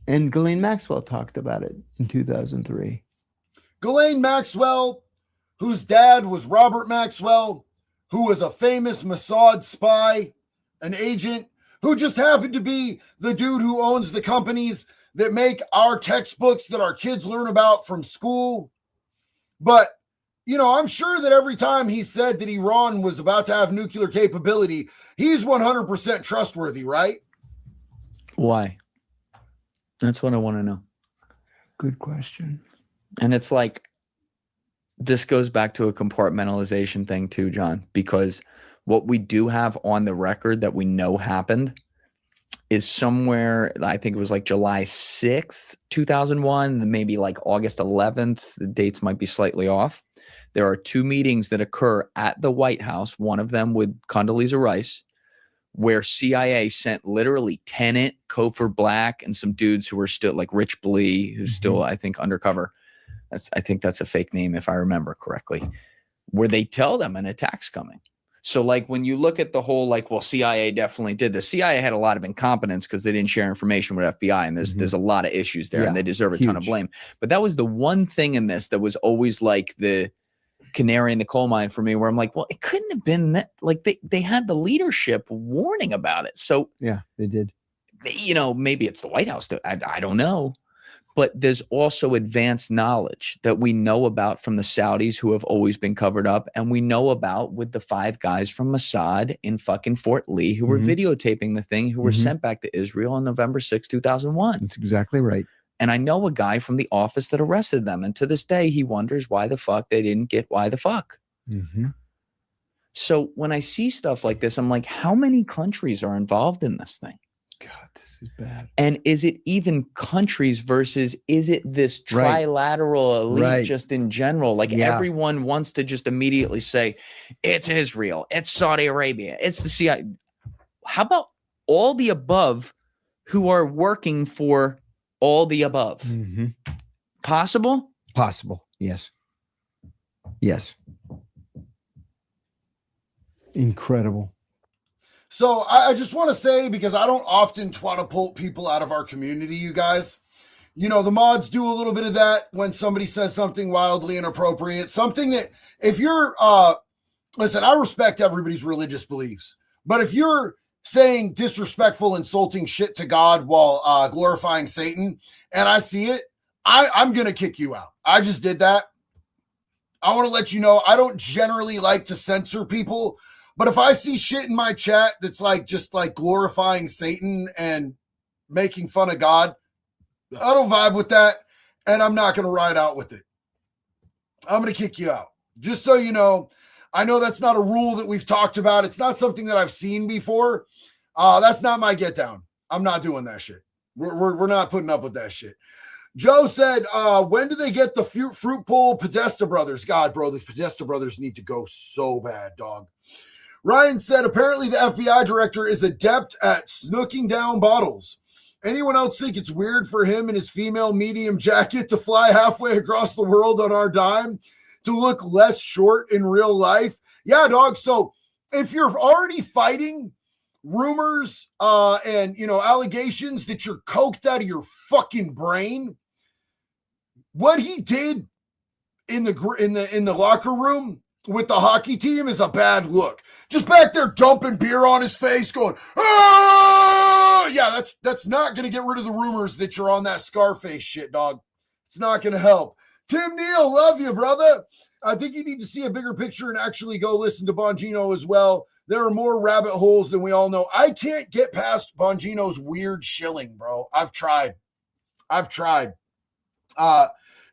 and Ghislaine Maxwell talked about it in 2003. Ghislaine Maxwell, whose dad was Robert Maxwell, who was a famous Mossad spy, an agent, who just happened to be the dude who owns the companies that make our textbooks that our kids learn about from school. But, you know, I'm sure that every time he said that Iran was about to have nuclear capability, he's 100% trustworthy, right? Why? That's what I want to know. Good question. And it's like, this goes back to a compartmentalization thing too, John, because what we do have on the record that we know happened is somewhere, I think it was like July 6th, 2001, maybe like August 11th. The dates might be slightly off. There are two meetings that occur at the White House, one of them with Condoleezza Rice, where CIA sent literally Tenet, Cofer Black, and some dudes who were still like Rich Blee, who's still, I think, undercover. I think that's a fake name, if I remember correctly, where they tell them an attack's coming. So like when you look at the whole, like, well, CIA definitely did this. CIA had a lot of incompetence because they didn't share information with FBI, and there's a lot of issues there, and they deserve a ton of blame. But that was the one thing in this that was always like the canary in the coal mine for me, where I'm like, well, it couldn't have been that. Like they had the leadership warning about it. So yeah, they did. You know, maybe it's the White House. I don't know. But there's also advanced knowledge that we know about from the Saudis who have always been covered up. And we know about with the 5 guys from Mossad in fucking Fort Lee who were videotaping the thing, who were sent back to Israel on November 6, 2001. That's exactly right. And I know a guy from the office that arrested them. And to this day, he wonders why the fuck they didn't get why the fuck. So when I see stuff like this, I'm like, how many countries are involved in this thing? God, this is bad. And is it even countries versus is it this trilateral elite just in general? Like everyone wants to just immediately say, it's Israel, it's Saudi Arabia, it's the CIA. How about all the above who are working for all the above? Possible? Possible. Yes. Yes. Incredible. So I just want to say, because I don't often twatapult people out of our community, you guys, you know, the mods do a little bit of that when somebody says something wildly inappropriate, something that if you're, listen, I respect everybody's religious beliefs, but if you're saying disrespectful, insulting shit to God while glorifying Satan, and I see it, I'm going to kick you out. I just did that. I want to let you know, I don't generally like to censor people, but if I see shit in my chat that's like just like glorifying Satan and making fun of God, I don't vibe with that, and I'm not going to ride out with it. I'm going to kick you out. Just so you know, I know that's not a rule that we've talked about. It's not something that I've seen before. That's not my get down. I'm not doing that shit. We're not putting up with that shit. Joe said, when do they get the fruit bowl Podesta brothers? God, bro, the Podesta brothers need to go so bad, dog. Ryan said, apparently the FBI director is adept at snooking down bottles. Anyone else think it's weird for him in his female medium jacket to fly halfway across the world on our dime to look less short in real life? Yeah, dog. So if you're already fighting rumors and, you know, allegations that you're coked out of your fucking brain, what he did in the locker room with the hockey team is a bad look. Just back there dumping beer on his face going, ah! Yeah, that's not going to get rid of the rumors that you're on that Scarface shit, dog. It's not going to help. Tim Neal, love you, brother. I think you need to see a bigger picture and actually go listen to Bongino as well. There are more rabbit holes than we all know. I can't get past Bongino's weird shilling, bro. I've tried.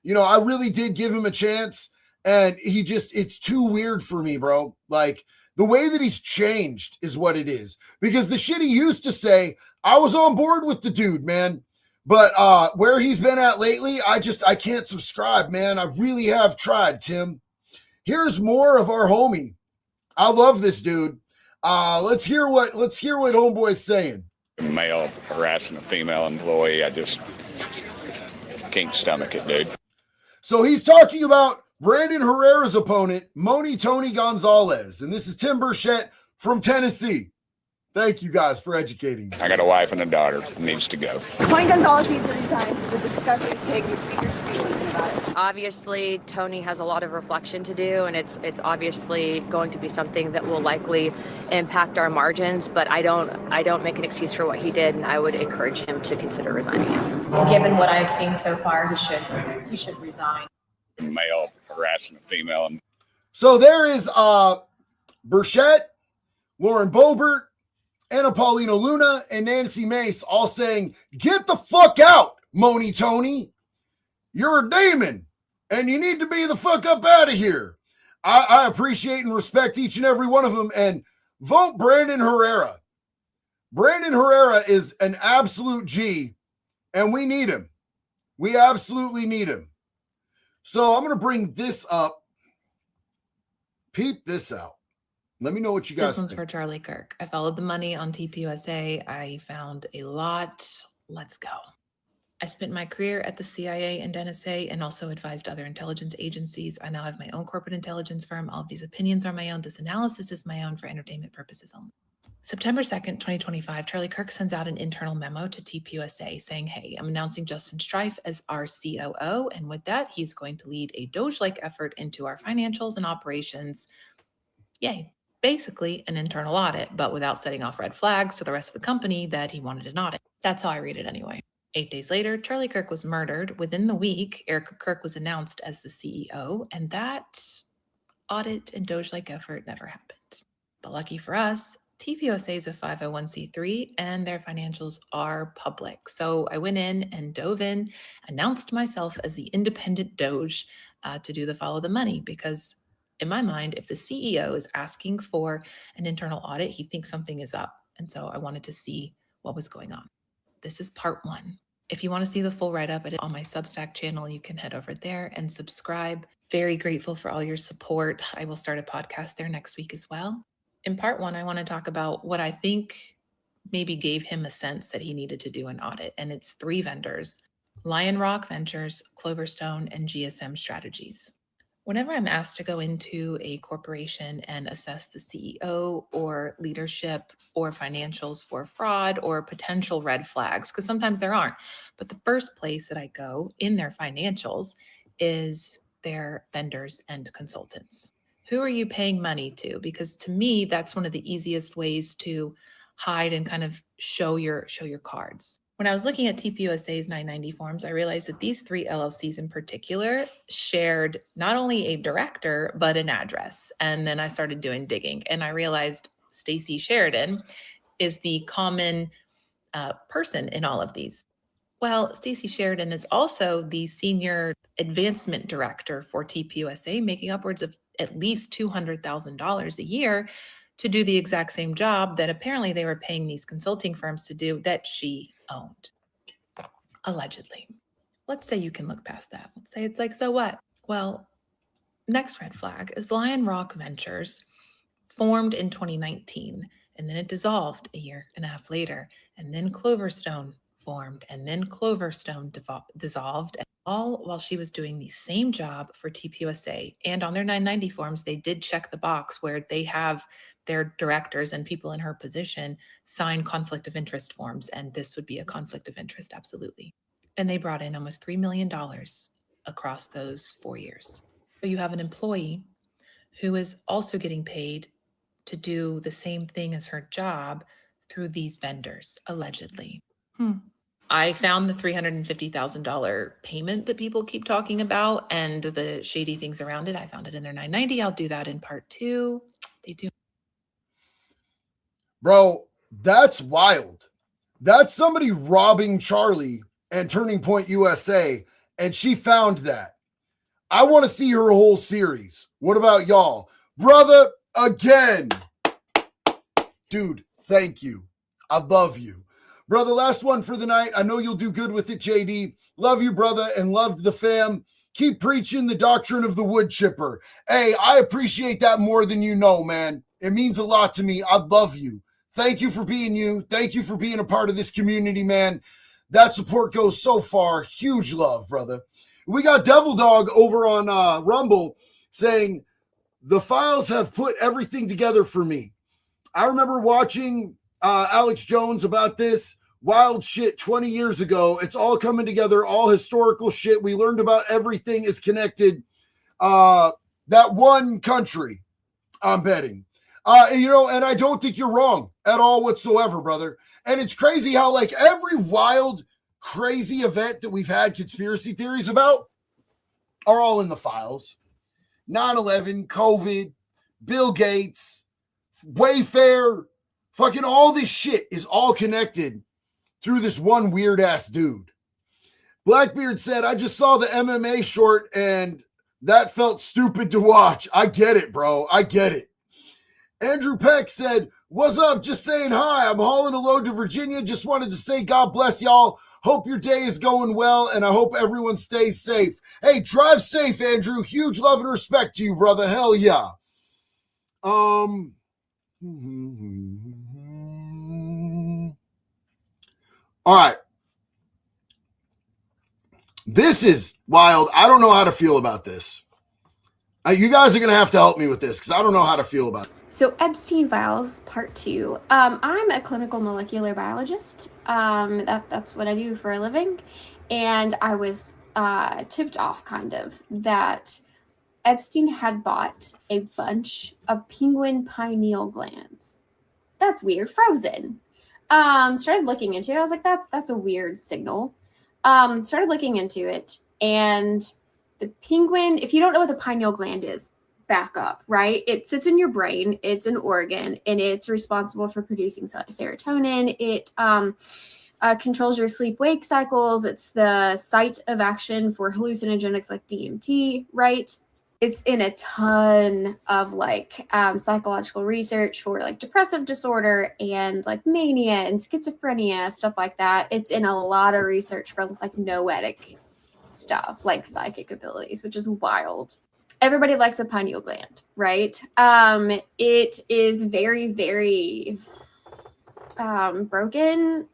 You know, I really did give him a chance. And it's too weird for me, bro. Like, the way that he's changed is what it is. Because the shit he used to say, I was on board with the dude, man. But where he's been at lately, I can't subscribe, man. I really have tried, Tim. Here's more of our homie. I love this dude. Let's hear what homeboy's saying. Male harassing a female employee, I just can't stomach it, dude. So he's talking about Brandon Herrera's opponent, Moni Tony Gonzalez. And this is Tim Burchett from Tennessee. Thank you guys for educating me. I got a wife and a daughter who needs to go. Tony Gonzalez needs to resign for the disgusting pig the speaker should be thinking about it. Obviously, Tony has a lot of reflection to do, and it's obviously going to be something that will likely impact our margins. But I don't make an excuse for what he did, and I would encourage him to consider resigning. Given what I've seen so far, he should resign. Male harassing a female. So there is Burchett, Lauren Boebert, Anna Paulina Luna, and Nancy Mace all saying, get the fuck out, Moni Tony. You're a demon, and you need to be the fuck up out of here. I appreciate and respect each and every one of them, and vote Brandon Herrera. Brandon Herrera is an absolute G, and we need him. We absolutely need him. So I'm going to bring this up. Peep this out. Let me know what you guys This one's think. for Charlie Kirk. I followed the money on TPUSA. I found a lot. Let's go. I spent my career at the CIA and NSA and also advised other intelligence agencies. I now have my own corporate intelligence firm. All of these opinions are my own. This analysis is my own for entertainment purposes only. September 2nd, 2025, Charlie Kirk sends out an internal memo to TPUSA saying, hey, I'm announcing Justin Strife as our COO. And with that, he's going to lead a Doge-like effort into our financials and operations. Yay. Basically an internal audit, but without setting off red flags to the rest of the company that he wanted an audit. That's how I read it anyway. 8 days later, Charlie Kirk was murdered. Within the week, Erica Kirk was announced as the CEO, and that audit and Doge-like effort never happened. But lucky for us, TPUSA is a 501c3 and their financials are public. So I went in and dove in, announced myself as the independent Doge to do the follow the money, because in my mind, if the CEO is asking for an internal audit, he thinks something is up. And so I wanted to see what was going on. This is part one. If you want to see the full write-up on my Substack channel, you can head over there and subscribe. Very grateful for all your support. I will start a podcast there next week as well. In part one, I want to talk about what I think maybe gave him a sense that he needed to do an audit. And it's 3 vendors: Lion Rock Ventures, Cloverstone, and GSM Strategies. Whenever I'm asked to go into a corporation and assess the CEO or leadership or financials for fraud or potential red flags, because sometimes there aren't, but the first place that I go in their financials is their vendors and consultants. Who are you paying money to? Because to me, that's one of the easiest ways to hide and kind of show your cards. When I was looking at TPUSA's 990 forms, I realized that these 3 LLCs in particular shared not only a director, but an address. And then I started doing digging and I realized Stacey Sheridan is the common person in all of these. Well, Stacey Sheridan is also the senior advancement director for TPUSA, making upwards of at least $200,000 a year to do the exact same job that apparently they were paying these consulting firms to do that she owned, allegedly. Let's say you can look past that. Let's say it's like, so what? Well, next red flag is Lion Rock Ventures formed in 2019, and then it dissolved a year and a half later, and then Cloverstone formed, and then Cloverstone dissolved, and all while she was doing the same job for TPUSA. And on their 990 forms, they did check the box where they have their directors and people in her position sign conflict of interest forms, and this would be a conflict of interest, absolutely. And they brought in almost $3 million across those 4 years. So you have an employee who is also getting paid to do the same thing as her job through these vendors, allegedly. I found the $350,000 payment that people keep talking about and the shady things around it. I found it in their 990. I'll do that in part 2. They do. Bro, that's wild. That's somebody robbing Charlie and Turning Point USA, and she found that. I want to see her whole series. What about y'all? Brother, again. Dude, thank you. I love you. Brother, last one for the night. I know you'll do good with it, JD. Love you, brother, and loved the fam. Keep preaching the doctrine of the wood chipper. Hey, I appreciate that more than you know, man. It means a lot to me. I love you. Thank you for being you. Thank you for being a part of this community, man. That support goes so far. Huge love, brother. We got Devil Dog over on Rumble saying, the files have put everything together for me. I remember watching Alex Jones about this wild shit 20 years ago. It's all coming together, all historical shit. We learned about everything is connected. That one country, I'm betting. And I don't think you're wrong at all whatsoever, brother. And it's crazy how, like, every wild, crazy event that we've had conspiracy theories about are all in the files. 9/11, COVID, Bill Gates, Wayfair, fucking all this shit is all connected through this one weird ass dude. Blackbeard said, I just saw the MMA short and that felt stupid to watch. I get it, bro. I get it. Andrew Peck said, what's up? Just saying hi. I'm hauling a load to Virginia. Just wanted to say God bless y'all. Hope your day is going well, and I hope everyone stays safe. Hey, drive safe, Andrew. Huge love and respect to you, brother. Hell yeah. All right. This is wild. I don't know how to feel about this. You guys are going to have to help me with this because I don't know how to feel about it. So Epstein Files, Part 2. I'm a clinical molecular biologist. That's what I do for a living. And I was tipped off, kind of, that Epstein had bought a bunch of penguin pineal glands. That's weird. Frozen. Started looking into it. I was like, that's a weird signal. Started looking into it. And the penguin, if you don't know what the pineal gland is, back up, right? It sits in your brain. It's an organ, and it's responsible for producing serotonin. It controls your sleep-wake cycles. It's the site of action for hallucinogenics like DMT, right? It's in a ton of like psychological research for like depressive disorder and like mania and schizophrenia, stuff like that. It's in a lot of research for like noetic stuff, like psychic abilities, which is wild. Everybody likes a pineal gland, right? It is very, very broken,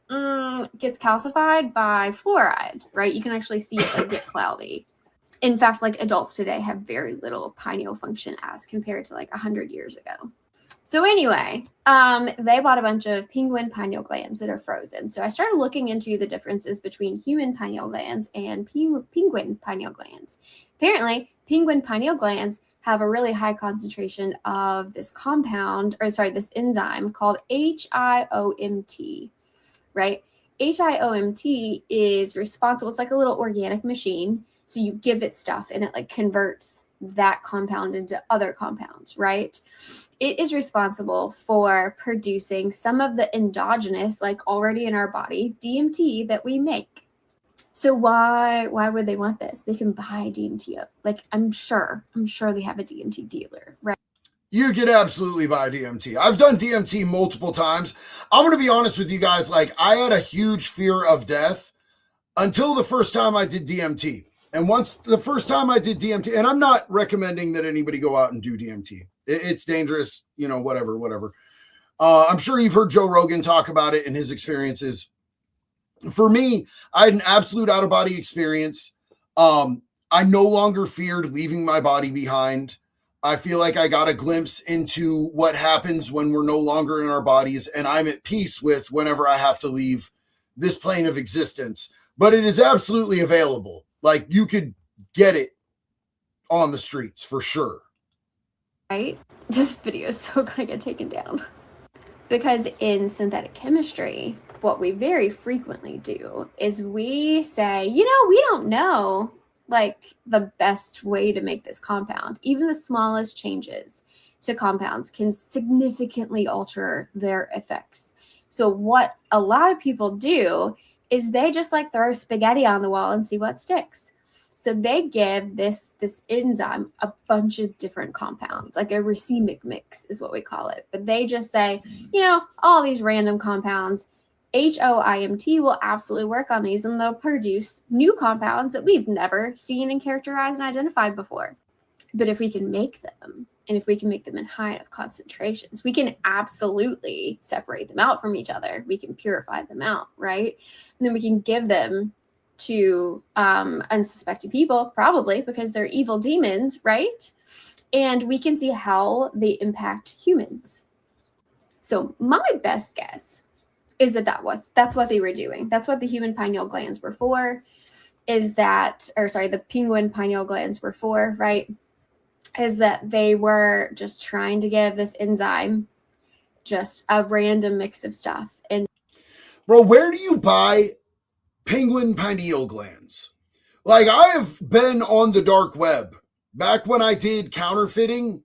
gets calcified by fluoride, right? You can actually see it like get cloudy. In fact, like adults today have very little pineal function as compared to like 100 years ago. So anyway, they bought a bunch of penguin pineal glands that are frozen. So I started looking into the differences between human pineal glands and penguin pineal glands. Apparently, penguin pineal glands have a really high concentration of this this enzyme called HIOMT, right? HIOMT is responsible. It's like a little organic machine. So you give it stuff and it like converts that compound into other compounds, right? It is responsible for producing some of the endogenous, like already in our body, DMT that we make. So why would they want this? They can buy DMT. Like I'm sure they have a DMT dealer, right? You can absolutely buy DMT. I've done DMT multiple times. I'm going to be honest with you guys. Like I had a huge fear of death until the first time I did DMT. And once the first time I did DMT, and I'm not recommending that anybody go out and do DMT. It's dangerous, whatever. I'm sure you've heard Joe Rogan talk about it and his experiences. For me, I had an absolute out-of-body experience. I no longer feared leaving my body behind. I feel like I got a glimpse into what happens when we're no longer in our bodies, and I'm at peace with whenever I have to leave this plane of existence. But it is absolutely available. Like you could get it on the streets for sure. Right? This video is so going to get taken down. Because in synthetic chemistry, what we very frequently do is we say, we don't know like the best way to make this compound. Even the smallest changes to compounds can significantly alter their effects. So what a lot of people do is they just like throw spaghetti on the wall and see what sticks. So they give this enzyme a bunch of different compounds, like a racemic mix is what we call it. But they just say, all these random compounds, HOIMT will absolutely work on these, and they'll produce new compounds that we've never seen and characterized and identified before. But if we can make them, and if we can make them in high enough concentrations, we can absolutely separate them out from each other. We can purify them out, right? And then we can give them to unsuspecting people, probably because they're evil demons, right? And we can see how they impact humans. So my best guess is that's what they were doing. That's what the human pineal glands were for, the penguin pineal glands were for, right? Is that they were just trying to give this enzyme just a random mix of stuff. And bro, where do you buy penguin pineal glands? Like, I have been on the dark web back when I did counterfeiting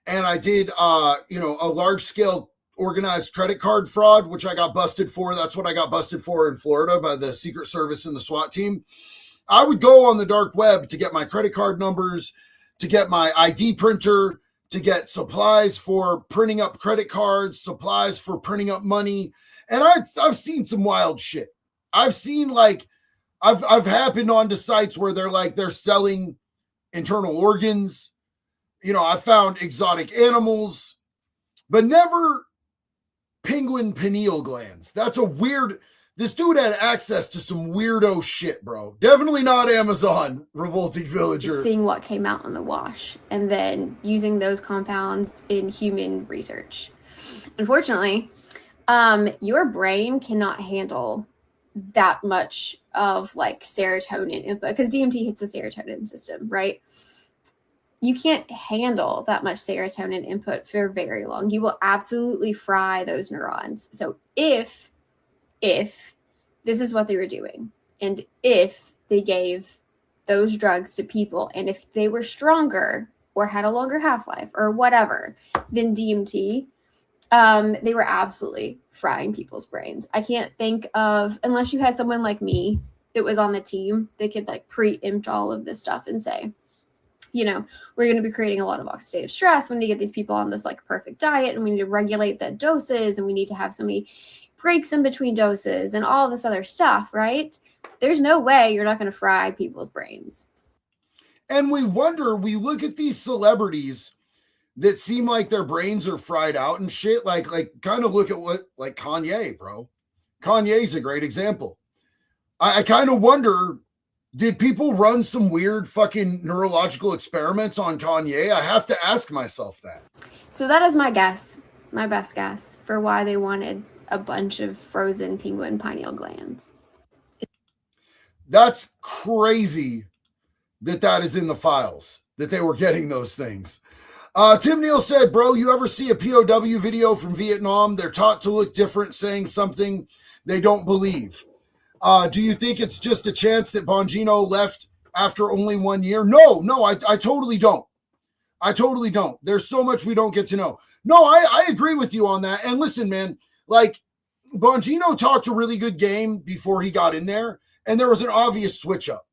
and I did, a large scale organized credit card fraud, which I got busted for. That's what I got busted for in Florida by the Secret Service and the SWAT team. I would go on the dark web to get my credit card numbers, to get my ID printer, to get supplies for printing up credit cards, supplies for printing up money. And I've seen some wild shit. I've seen I've happened onto sites where they're selling internal organs. I found exotic animals, but never penguin pineal glands. That's a weird. This dude had access to some weirdo shit, bro. Definitely not Amazon, Revolting Villager. Seeing what came out in the wash and then using those compounds in human research. Unfortunately, your brain cannot handle that much of serotonin input because DMT hits the serotonin system, right? You can't handle that much serotonin input for very long. You will absolutely fry those neurons. So if this is what they were doing, and if they gave those drugs to people, and if they were stronger or had a longer half-life or whatever than DMT, they were absolutely frying people's brains. I can't think of, unless you had someone like me that was on the team that could preempt all of this stuff and say, we're going to be creating a lot of oxidative stress. We need to get these people on this perfect diet, and we need to regulate the doses, and we need to have so many breaks in between doses and all this other stuff, right? There's no way you're not going to fry people's brains. And we look at these celebrities that seem like their brains are fried out and shit. Kind of look at what, Kanye, bro. Kanye's a great example. I kind of wonder, did people run some weird fucking neurological experiments on Kanye? I have to ask myself that. So that is my guess, my best guess for why they wanted a bunch of frozen penguin pineal glands. That's crazy that is in the files, that they were getting those things. Tim Neal said, bro, you ever see a POW video from Vietnam? They're taught to look different, saying something they don't believe. Do you think it's just a chance that Bongino left after only 1 year? No, I totally don't. I totally don't. There's so much we don't get to know. No, I agree with you on that. And listen, man, Bongino talked a really good game before he got in there, and there was an obvious switch up.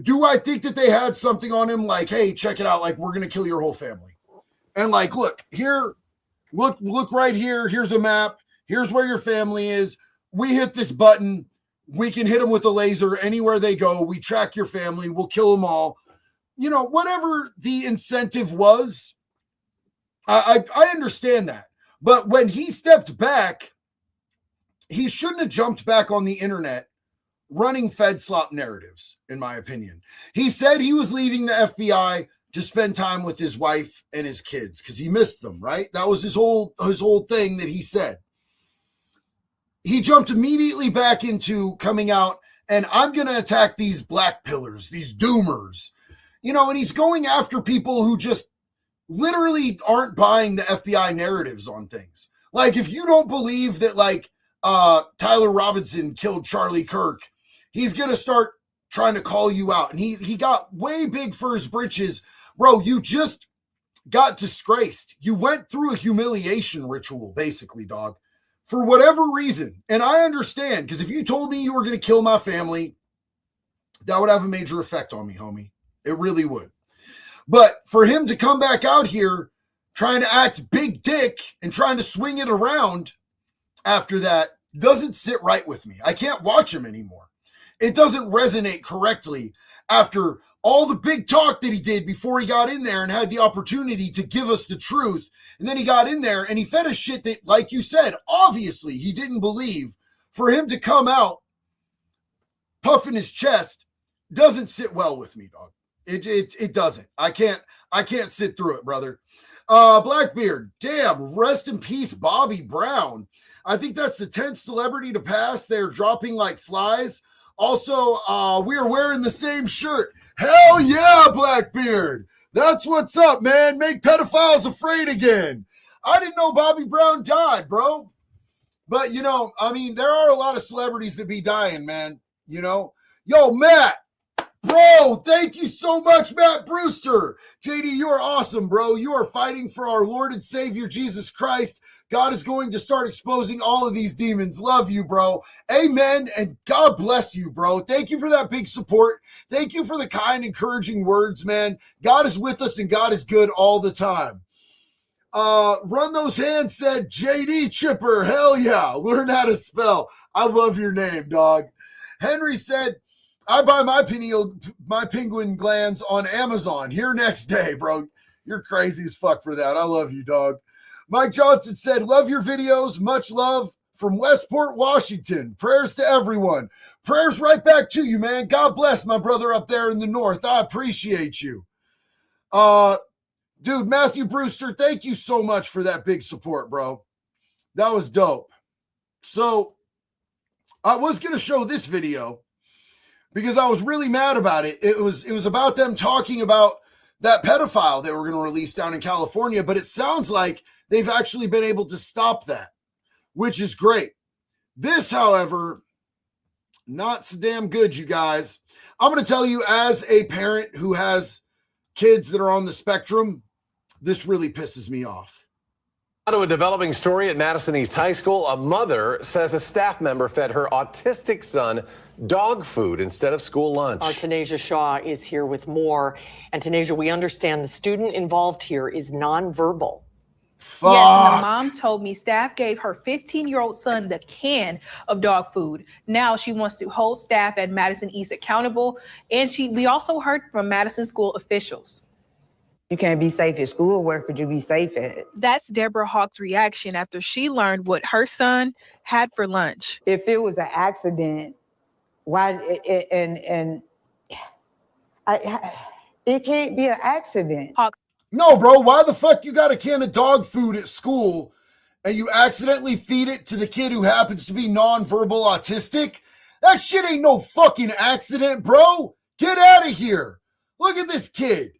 Do I think that they had something on him hey, check it out, we're going to kill your whole family? And look, here, look right here. Here's a map. Here's where your family is. We hit this button. We can hit them with a laser anywhere they go. We track your family. We'll kill them all. Whatever the incentive was, I understand that. But when he stepped back, he shouldn't have jumped back on the internet running Fed slop narratives, in my opinion. He said he was leaving the FBI to spend time with his wife and his kids because he missed them, right? That was his whole thing that he said. He jumped immediately back into coming out, and I'm going to attack these black pillars, these doomers, and he's going after people who just literally aren't buying the FBI narratives on things. If you don't believe that Tyler Robinson killed Charlie Kirk, he's going to start trying to call you out. And he got way big for his britches. Bro, you just got disgraced. You went through a humiliation ritual, basically, dog, for whatever reason. And I understand, because if you told me you were going to kill my family, that would have a major effect on me, homie. It really would. But for him to come back out here trying to act big dick and trying to swing it around, after that doesn't sit right with me. I can't watch him anymore. It doesn't resonate correctly after all the big talk that he did before he got in there and had the opportunity to give us the truth. And then he got in there and he fed us shit that, like you said, obviously he didn't believe. For him to come out puffing his chest doesn't sit well with me, dog. It doesn't. I can't sit through it, brother. Blackbeard, damn, rest in peace, Bobby Brown. I think that's the 10th celebrity to pass. They're dropping like flies. Also, we are wearing the same shirt. Hell yeah, Blackbeard. That's what's up, man. Make pedophiles afraid again. I didn't know Bobby Brown died, bro. But, you know, I mean, there are a lot of celebrities that be dying, man. You know? Yo, Matt. Bro, thank you so much, Matt Brewster. JD, you are awesome, bro. You are fighting for our Lord and Savior, Jesus Christ. God is going to start exposing all of these demons. Love you, bro. Amen, and God bless you, bro. Thank you for that big support. Thank you for the kind, encouraging words, man. God is with us, and God is good all the time. Run Those Hands said, JD Chipper, hell yeah. Learn how to spell. I love your name, dog. Henry said, I buy my penguin glands on Amazon here next day, bro. You're crazy as fuck for that. I love you, dog. Mike Johnson said, love your videos. Much love from Westport, Washington. Prayers to everyone. Prayers right back to you, man. God bless my brother up there in the north. I appreciate you. Dude, Matthew Brewster, thank you so much for that big support, bro. That was dope. So I was going to show this video because I was really mad about it. It was about them talking about that pedophile they were going to release down in California, but it sounds like they've actually been able to stop that, which is great. This, however, not so damn good, you guys. I'm going to tell you, as a parent who has kids that are on the spectrum, this really pisses me off. To a developing story at Madison East High School. A mother says a staff member fed her autistic son dog food instead of school lunch. Our Tanasia Shaw is here with more. And Tanasia, we understand the student involved here is nonverbal. Fuck. Yes, and the mom told me staff gave her 15-year-old son the can of dog food. Now she wants to hold staff at Madison East accountable. And we also heard from Madison school officials. You can't be safe at school. Where could you be safe at? That's Deborah Hawk's reaction after she learned what her son had for lunch. If it was an accident, why? It can't be an accident. No, bro. Why the fuck you got a can of dog food at school and you accidentally feed it to the kid who happens to be nonverbal autistic? That shit ain't no fucking accident, bro. Get out of here. Look at this kid.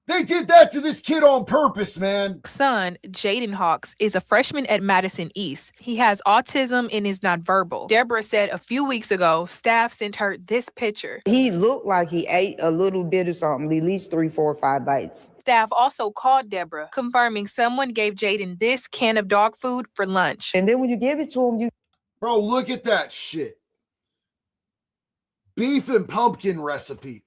They did that to this kid on purpose, man. Son, Jaden Hawks, is a freshman at Madison East. He has autism and is nonverbal. Deborah said a few weeks ago, staff sent her this picture. He looked like he ate a little bit of something, at least 3, 4, 5 bites. Staff also called Deborah, confirming someone gave Jaden this can of dog food for lunch. And then when you give it to him, Bro, look at that shit. Beef and pumpkin recipe.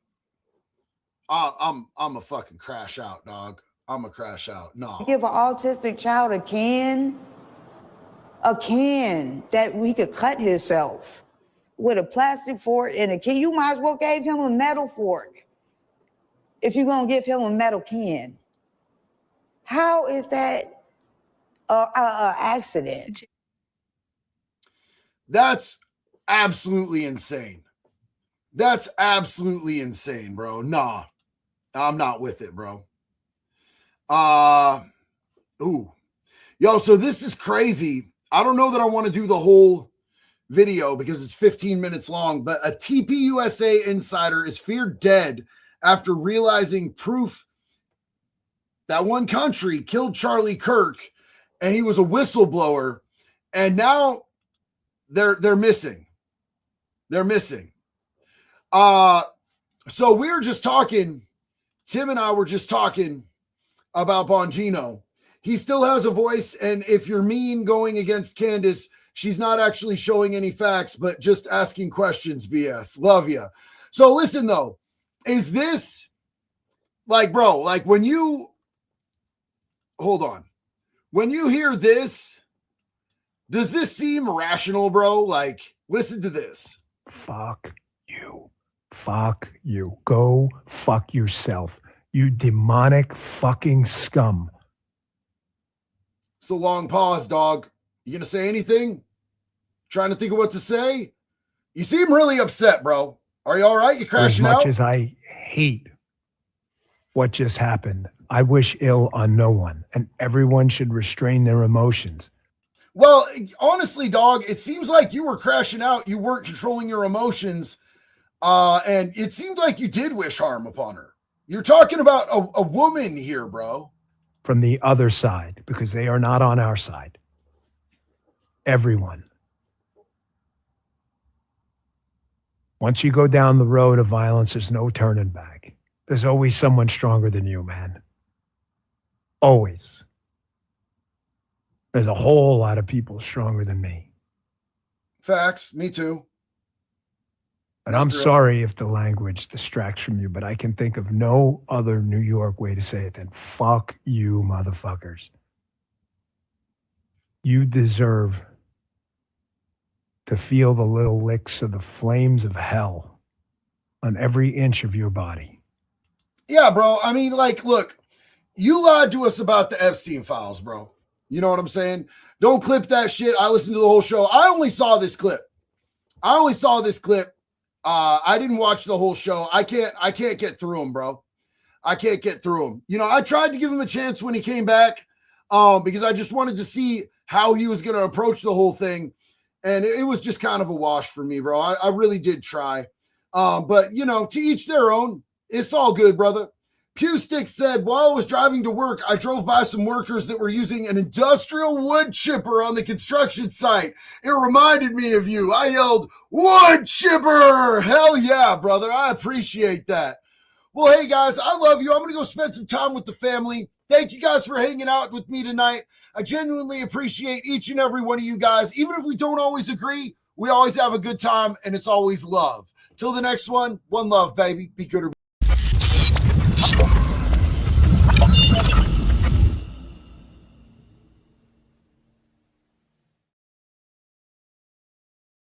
I'm a fucking crash out, dog. I'm a crash out. No. You give an autistic child a can that he could cut himself with a plastic fork and a can. You might as well gave him a metal fork if you're going to give him a metal can. How is that an accident? That's absolutely insane. That's absolutely insane, bro. Nah. I'm not with it, bro. Yo, so this is crazy. I don't know that I want to do the whole video because it's 15 minutes long, but a TPUSA insider is feared dead after realizing proof that one country killed Charlie Kirk and he was a whistleblower, and now they're missing. They're missing. So we were just talking, Tim and I were just talking about Bongino. He still has a voice, and if you're mean going against Candace, she's not actually showing any facts, but just asking questions, BS. Love ya. So listen, though. Is this, like, bro, like when you, hold on. When you hear this, Does this seem rational, bro? Like, listen to this. Fuck you. Fuck you. Go fuck yourself. You demonic fucking scum. It's a long pause, dog. You gonna say anything? Trying to think of what to say? You seem really upset, bro. Are you all right? You crashing out? As much as I hate what just happened, I wish ill on no one, and everyone should restrain their emotions. Well, honestly, dog, it seems like you were crashing out. You weren't controlling your emotions. And it seemed like you did wish harm upon her. You're talking about a woman here, bro. From the other side, because they are not on our side. Everyone. Once you go down the road of violence, there's no turning back. There's always someone stronger than you, man. Always. There's a whole lot of people stronger than me. Facts. Me too. And I'm sorry if the language distracts from you, but I can think of no other New York way to say it than fuck you, motherfuckers. You deserve to feel the little licks of the flames of hell on every inch of your body. Yeah, bro. I mean, like, look, you lied to us about the Epstein files, bro. You know what I'm saying? Don't clip that shit. I listened to the whole show. I only saw this clip. I didn't watch the whole show. I can't get through them, bro. I can't get through them. You know, I tried to give him a chance when he came back because I just wanted to see how he was going to approach the whole thing. And it was just kind of a wash for me, bro. I really did try. But, you know, to each their own. It's all good, brother. Pew Stick said, while I was driving to work, I drove by some workers that were using an industrial wood chipper on the construction site. It reminded me of you. I yelled, wood chipper! Hell yeah, brother. I appreciate that. Well, hey, guys, I love you. I'm going to go spend some time with the family. Thank you guys for hanging out with me tonight. I genuinely appreciate each and every one of you guys. Even if we don't always agree, we always have a good time, and it's always love. Till the next one, one love, baby. Be good or